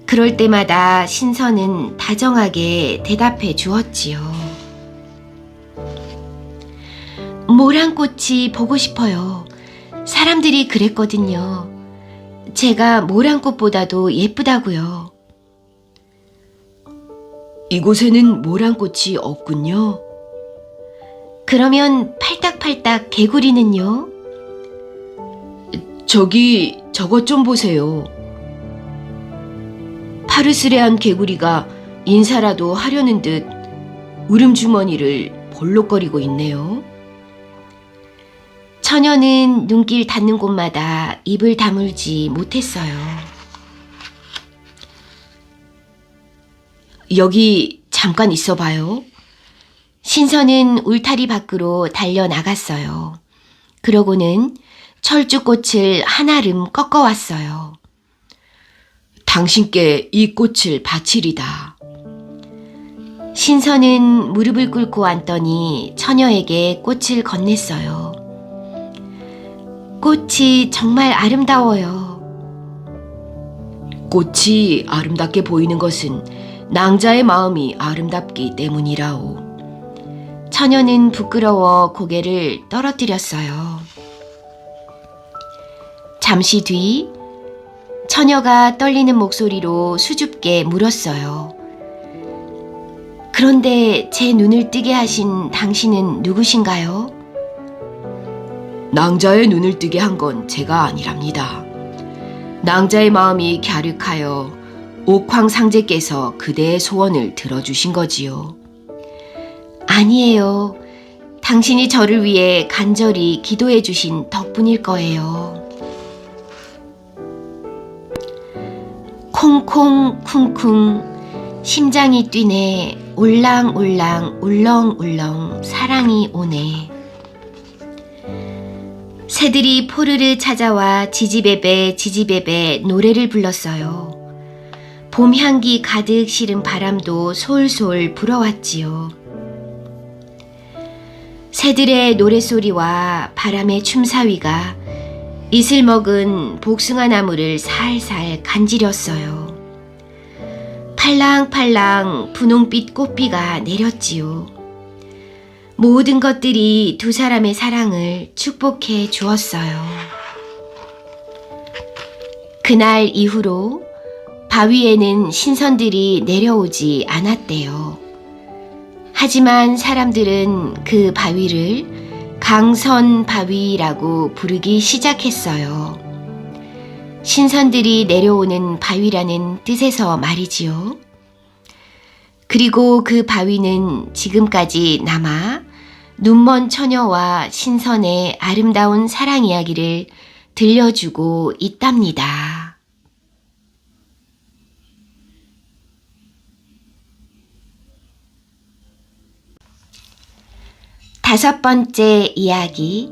그럴 때마다 신선은 다정하게 대답해 주었지요. 모란꽃이 보고 싶어요. 사람들이 그랬거든요. 제가 모란꽃보다도 예쁘다고요. 이곳에는 모란꽃이 없군요. 그러면 팔딱팔딱 개구리는요? 저기 저것 좀 보세요. 파르스레한 개구리가 인사라도 하려는 듯 울음주머니를 볼록거리고 있네요. 처녀는 눈길 닿는 곳마다 입을 다물지 못했어요. 여기 잠깐 있어봐요. 신선은 울타리 밖으로 달려나갔어요. 그러고는 철쭉꽃을 한아름 꺾어왔어요. 당신께 이 꽃을 바치리다. 신선은 무릎을 꿇고 앉더니 처녀에게 꽃을 건넸어요. 꽃이 정말 아름다워요. 꽃이 아름답게 보이는 것은 낭자의 마음이 아름답기 때문이라오. 처녀는 부끄러워 고개를 떨어뜨렸어요. 잠시 뒤 처녀가 떨리는 목소리로 수줍게 물었어요. 그런데 제 눈을 뜨게 하신 당신은 누구신가요? 낭자의 눈을 뜨게 한 건 제가 아니랍니다. 낭자의 마음이 갸륵하여 옥황상제께서 그대의 소원을 들어주신 거지요. 아니에요. 당신이 저를 위해 간절히 기도해 주신 덕분일 거예요. 콩콩 쿵쿵 심장이 뛰네. 올랑올랑 울렁울렁 사랑이 오네. 새들이 포르르 찾아와 지지배배 지지배배 노래를 불렀어요. 봄 향기 가득 실은 바람도 솔솔 불어왔지요. 새들의 노랫소리와 바람의 춤사위가 이슬 먹은 복숭아 나무를 살살 간지렸어요. 팔랑팔랑 분홍빛 꽃비가 내렸지요. 모든 것들이 두 사람의 사랑을 축복해 주었어요. 그날 이후로 바위에는 신선들이 내려오지 않았대요. 하지만 사람들은 그 바위를 강선바위라고 부르기 시작했어요. 신선들이 내려오는 바위라는 뜻에서 말이지요. 그리고 그 바위는 지금까지 남아 눈먼 처녀와 신선의 아름다운 사랑 이야기를 들려주고 있답니다. 다섯 번째 이야기,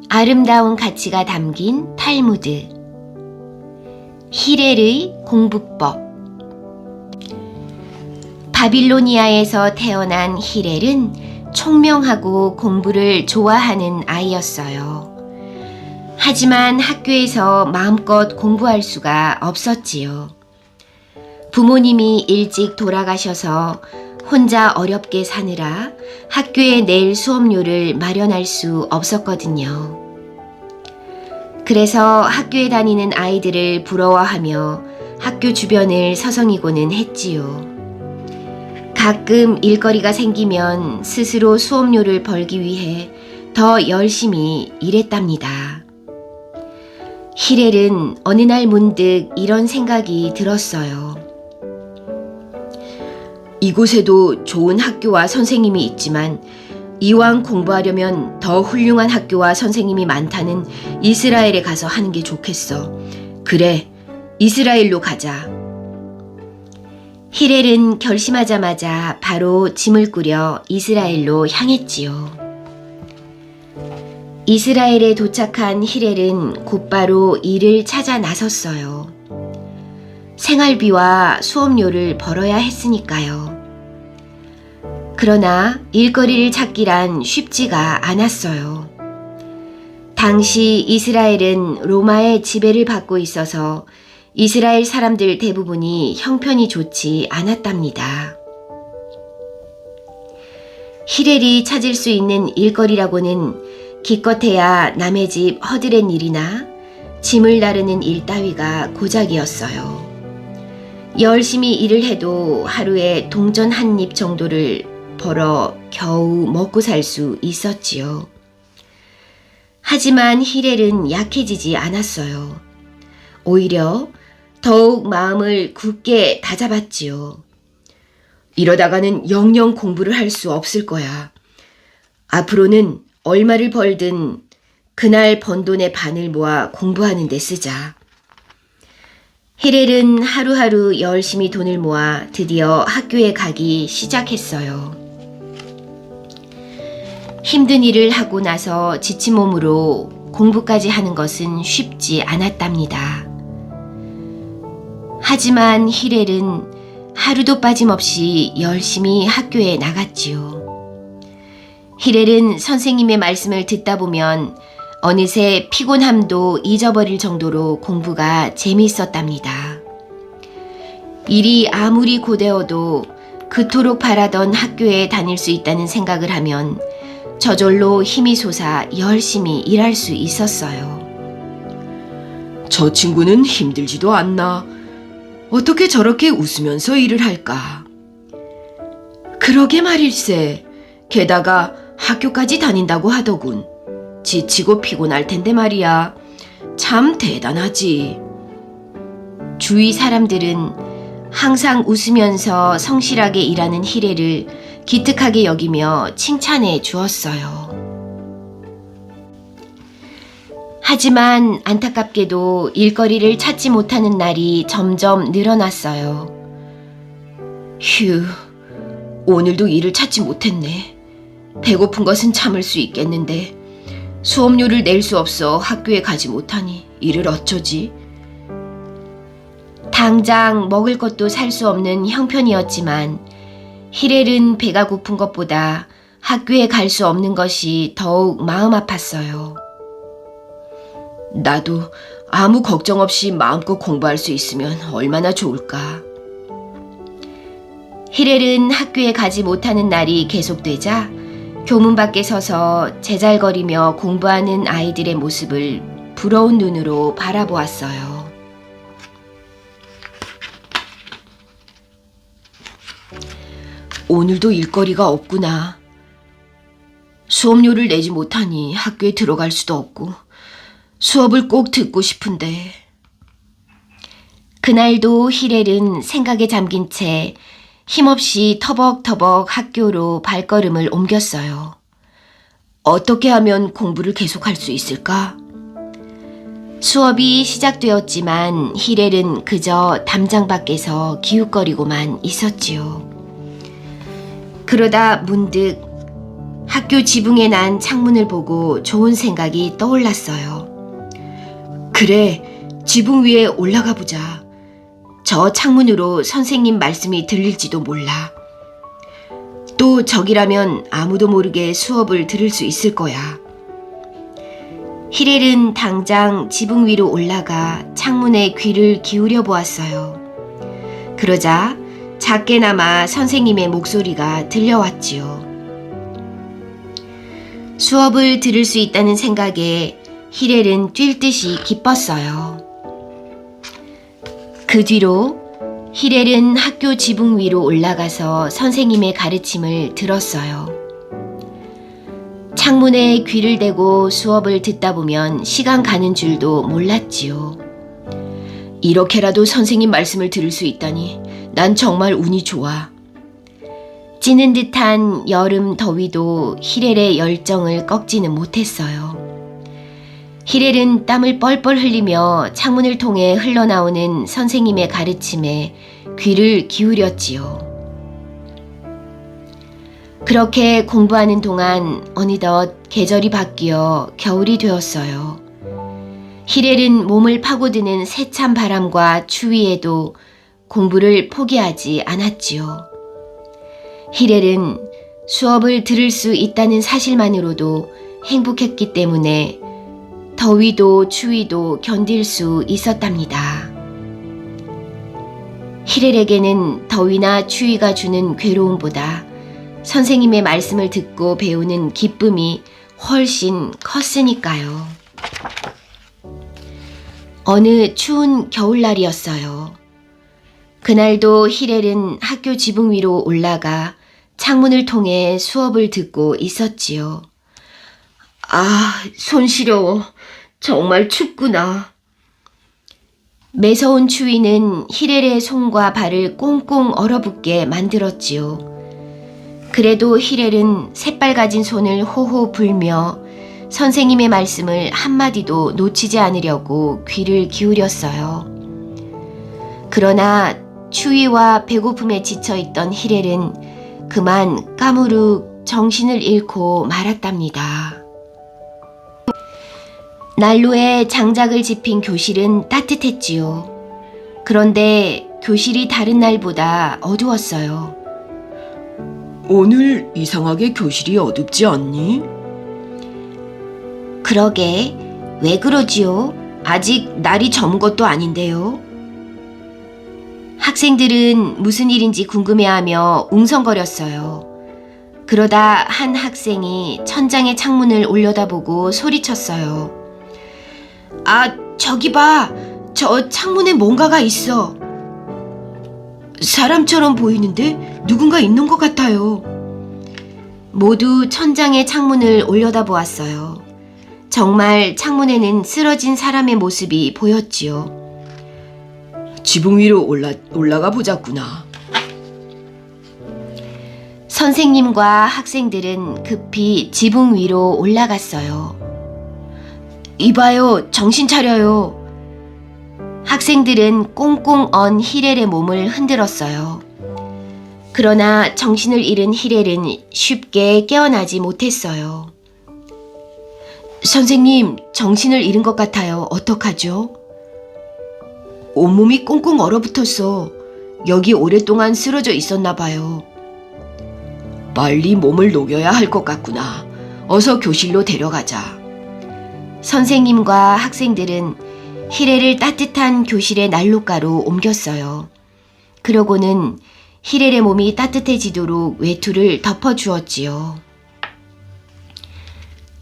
아름다운 가치가 담긴 탈무드. 히렐의 공부법. 바빌로니아에서 태어난 히렐은 총명하고 공부를 좋아하는 아이였어요. 하지만 학교에서 마음껏 공부할 수가 없었지요. 부모님이 일찍 돌아가셔서 혼자 어렵게 사느라 학교에 낼 수업료를 마련할 수 없었거든요. 그래서 학교에 다니는 아이들을 부러워하며 학교 주변을 서성이고는 했지요. 가끔 일거리가 생기면 스스로 수업료를 벌기 위해 더 열심히 일했답니다. 히렐은 어느 날 문득 이런 생각이 들었어요. 이곳에도 좋은 학교와 선생님이 있지만 이왕 공부하려면 더 훌륭한 학교와 선생님이 많다는 이스라엘에 가서 하는 게 좋겠어. 그래, 이스라엘로 가자. 히렐은 결심하자마자 바로 짐을 꾸려 이스라엘로 향했지요. 이스라엘에 도착한 히렐은 곧바로 일을 찾아 나섰어요. 생활비와 수업료를 벌어야 했으니까요. 그러나 일거리를 찾기란 쉽지가 않았어요. 당시 이스라엘은 로마의 지배를 받고 있어서 이스라엘 사람들 대부분이 형편이 좋지 않았답니다. 히렐이 찾을 수 있는 일거리라고는 기껏해야 남의 집 허드렛 일이나 짐을 나르는 일 따위가 고작이었어요. 열심히 일을 해도 하루에 동전 한 입 정도를 벌어 겨우 먹고 살 수 있었지요. 하지만 히렐은 약해지지 않았어요. 오히려 더욱 마음을 굳게 다잡았지요. 이러다가는 영영 공부를 할 수 없을 거야. 앞으로는 얼마를 벌든 그날 번 돈의 반을 모아 공부하는 데 쓰자. 히렐은 하루하루 열심히 돈을 모아 드디어 학교에 가기 시작했어요. 힘든 일을 하고 나서 지친 몸으로 공부까지 하는 것은 쉽지 않았답니다. 하지만 히렐은 하루도 빠짐없이 열심히 학교에 나갔지요. 히렐은 선생님의 말씀을 듣다 보면 어느새 피곤함도 잊어버릴 정도로 공부가 재미있었답니다. 일이 아무리 고되어도 그토록 바라던 학교에 다닐 수 있다는 생각을 하면 저절로 힘이 솟아 열심히 일할 수 있었어요. 저 친구는 힘들지도 않나. 어떻게 저렇게 웃으면서 일을 할까? 그러게 말일세. 게다가 학교까지 다닌다고 하더군. 지치고 피곤할 텐데 말이야. 참 대단하지. 주위 사람들은 항상 웃으면서 성실하게 일하는 히렐을 기특하게 여기며 칭찬해 주었어요. 하지만 안타깝게도 일거리를 찾지 못하는 날이 점점 늘어났어요. 휴, 오늘도 일을 찾지 못했네. 배고픈 것은 참을 수 있겠는데 수업료를 낼 수 없어 학교에 가지 못하니 이를 어쩌지? 당장 먹을 것도 살 수 없는 형편이었지만 히렐은 배가 고픈 것보다 학교에 갈 수 없는 것이 더욱 마음 아팠어요. 나도 아무 걱정 없이 마음껏 공부할 수 있으면 얼마나 좋을까. 히렐은 학교에 가지 못하는 날이 계속되자 교문 밖에 서서 제잘거리며 공부하는 아이들의 모습을 부러운 눈으로 바라보았어요. 오늘도 일거리가 없구나. 수업료를 내지 못하니 학교에 들어갈 수도 없고 수업을 꼭 듣고 싶은데. 그날도 히렐은 생각에 잠긴 채 힘없이 터벅터벅 학교로 발걸음을 옮겼어요. 어떻게 하면 공부를 계속할 수 있을까? 수업이 시작되었지만 히렐은 그저 담장 밖에서 기웃거리고만 있었지요. 그러다 문득 학교 지붕에 난 창문을 보고 좋은 생각이 떠올랐어요. 그래, 지붕 위에 올라가 보자. 저 창문으로 선생님 말씀이 들릴지도 몰라. 또 저기라면 아무도 모르게 수업을 들을 수 있을 거야. 히렐은 당장 지붕 위로 올라가 창문에 귀를 기울여 보았어요. 그러자 작게나마 선생님의 목소리가 들려왔지요. 수업을 들을 수 있다는 생각에 히렐은 뛸 듯이 기뻤어요. 그 뒤로 히렐은 학교 지붕 위로 올라가서 선생님의 가르침을 들었어요. 창문에 귀를 대고 수업을 듣다 보면 시간 가는 줄도 몰랐지요. 이렇게라도 선생님 말씀을 들을 수 있다니 난 정말 운이 좋아. 찌는 듯한 여름 더위도 히렐의 열정을 꺾지는 못했어요. 히렐은 땀을 뻘뻘 흘리며 창문을 통해 흘러나오는 선생님의 가르침에 귀를 기울였지요. 그렇게 공부하는 동안 어느덧 계절이 바뀌어 겨울이 되었어요. 히렐은 몸을 파고드는 세찬 바람과 추위에도 공부를 포기하지 않았지요. 히렐은 수업을 들을 수 있다는 사실만으로도 행복했기 때문에 더위도 추위도 견딜 수 있었답니다. 히렐에게는 더위나 추위가 주는 괴로움보다 선생님의 말씀을 듣고 배우는 기쁨이 훨씬 컸으니까요. 어느 추운 겨울날이었어요. 그날도 히렐은 학교 지붕 위로 올라가 창문을 통해 수업을 듣고 있었지요. 아, 손 시려워. 정말 춥구나. 매서운 추위는 히렐의 손과 발을 꽁꽁 얼어붙게 만들었지요. 그래도 히렐은 새빨가진 손을 호호 불며 선생님의 말씀을 한마디도 놓치지 않으려고 귀를 기울였어요. 그러나 추위와 배고픔에 지쳐있던 히렐은 그만 까무룩 정신을 잃고 말았답니다. 난로에 장작을 지핀 교실은 따뜻했지요. 그런데 교실이 다른 날보다 어두웠어요. 오늘 이상하게 교실이 어둡지 않니? 그러게, 왜 그러지요? 아직 날이 저문 것도 아닌데요. 학생들은 무슨 일인지 궁금해하며 웅성거렸어요. 그러다 한 학생이 천장의 창문을 올려다보고 소리쳤어요. 아, 저기 봐. 저 창문에 뭔가가 있어. 사람처럼 보이는데 누군가 있는 것 같아요. 모두 천장의 창문을 올려다보았어요. 정말 창문에는 쓰러진 사람의 모습이 보였지요. 지붕 위로 올라가 보자꾸나. 선생님과 학생들은 급히 지붕 위로 올라갔어요. 이봐요, 정신 차려요. 학생들은 꽁꽁 언 히렐의 몸을 흔들었어요. 그러나 정신을 잃은 히렐은 쉽게 깨어나지 못했어요. 선생님, 정신을 잃은 것 같아요. 어떡하죠? 온몸이 꽁꽁 얼어붙었어. 여기 오랫동안 쓰러져 있었나 봐요. 빨리 몸을 녹여야 할 것 같구나. 어서 교실로 데려가자. 선생님과 학생들은 히렐을 따뜻한 교실의 난로가로 옮겼어요. 그러고는 히렐의 몸이 따뜻해지도록 외투를 덮어주었지요.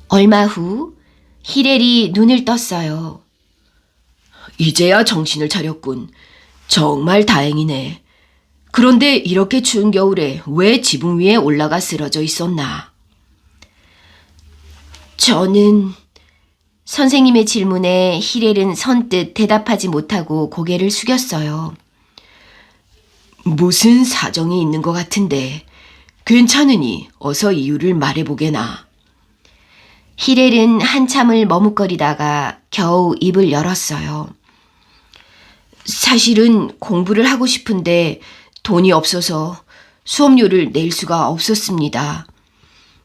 얼마 후 히렐이 눈을 떴어요. 이제야 정신을 차렸군. 정말 다행이네. 그런데 이렇게 추운 겨울에 왜 지붕 위에 올라가 쓰러져 있었나? 저는... 선생님의 질문에 히렐은 선뜻 대답하지 못하고 고개를 숙였어요. 무슨 사정이 있는 것 같은데 괜찮으니 어서 이유를 말해보게나. 히렐은 한참을 머뭇거리다가 겨우 입을 열었어요. 사실은 공부를 하고 싶은데 돈이 없어서 수업료를 낼 수가 없었습니다.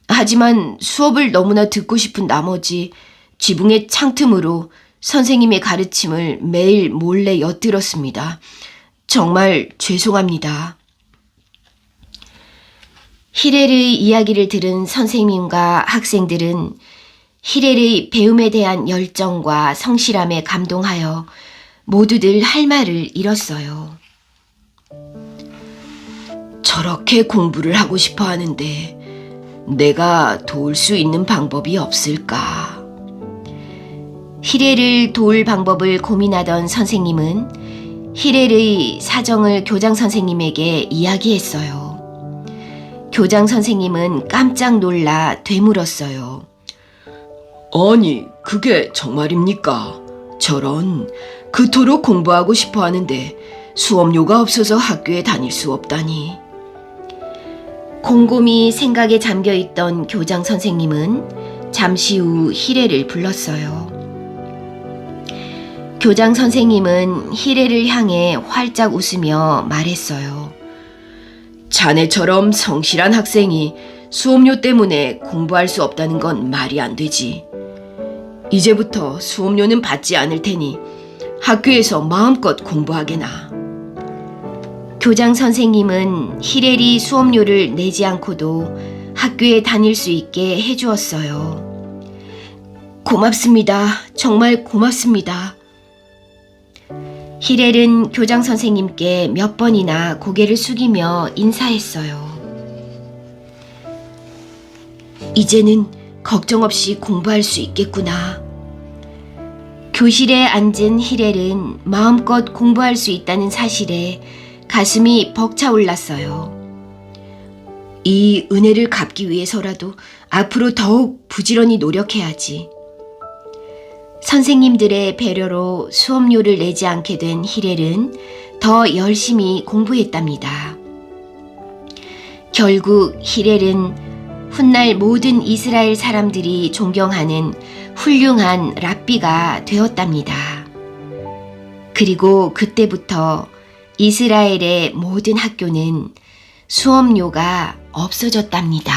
하지만 수업을 너무나 듣고 싶은 나머지 지붕의 창틈으로 선생님의 가르침을 매일 몰래 엿들었습니다. 정말 죄송합니다. 히렐의 이야기를 들은 선생님과 학생들은 히렐의 배움에 대한 열정과 성실함에 감동하여 모두들 할 말을 잃었어요. 저렇게 공부를 하고 싶어 하는데 내가 도울 수 있는 방법이 없을까? 히렐을 도울 방법을 고민하던 선생님은 히렐의 사정을 교장 선생님에게 이야기했어요. 교장 선생님은 깜짝 놀라 되물었어요. 아니, 그게 정말입니까? 저런, 그토록 공부하고 싶어 하는데 수업료가 없어서 학교에 다닐 수 없다니. 곰곰이 생각에 잠겨있던 교장 선생님은 잠시 후 히렐을 불렀어요. 교장 선생님은 히렐을 향해 활짝 웃으며 말했어요. 자네처럼 성실한 학생이 수업료 때문에 공부할 수 없다는 건 말이 안 되지. 이제부터 수업료는 받지 않을 테니 학교에서 마음껏 공부하게나. 교장 선생님은 히렐이 수업료를 내지 않고도 학교에 다닐 수 있게 해주었어요. 고맙습니다. 정말 고맙습니다. 히렐은 교장 선생님께 몇 번이나 고개를 숙이며 인사했어요. 이제는 걱정 없이 공부할 수 있겠구나. 교실에 앉은 히렐은 마음껏 공부할 수 있다는 사실에 가슴이 벅차올랐어요. 이 은혜를 갚기 위해서라도 앞으로 더욱 부지런히 노력해야지. 선생님들의 배려로 수업료를 내지 않게 된 히렐은 더 열심히 공부했답니다. 결국 히렐은 훗날 모든 이스라엘 사람들이 존경하는 훌륭한 랍비가 되었답니다. 그리고 그때부터 이스라엘의 모든 학교는 수업료가 없어졌답니다.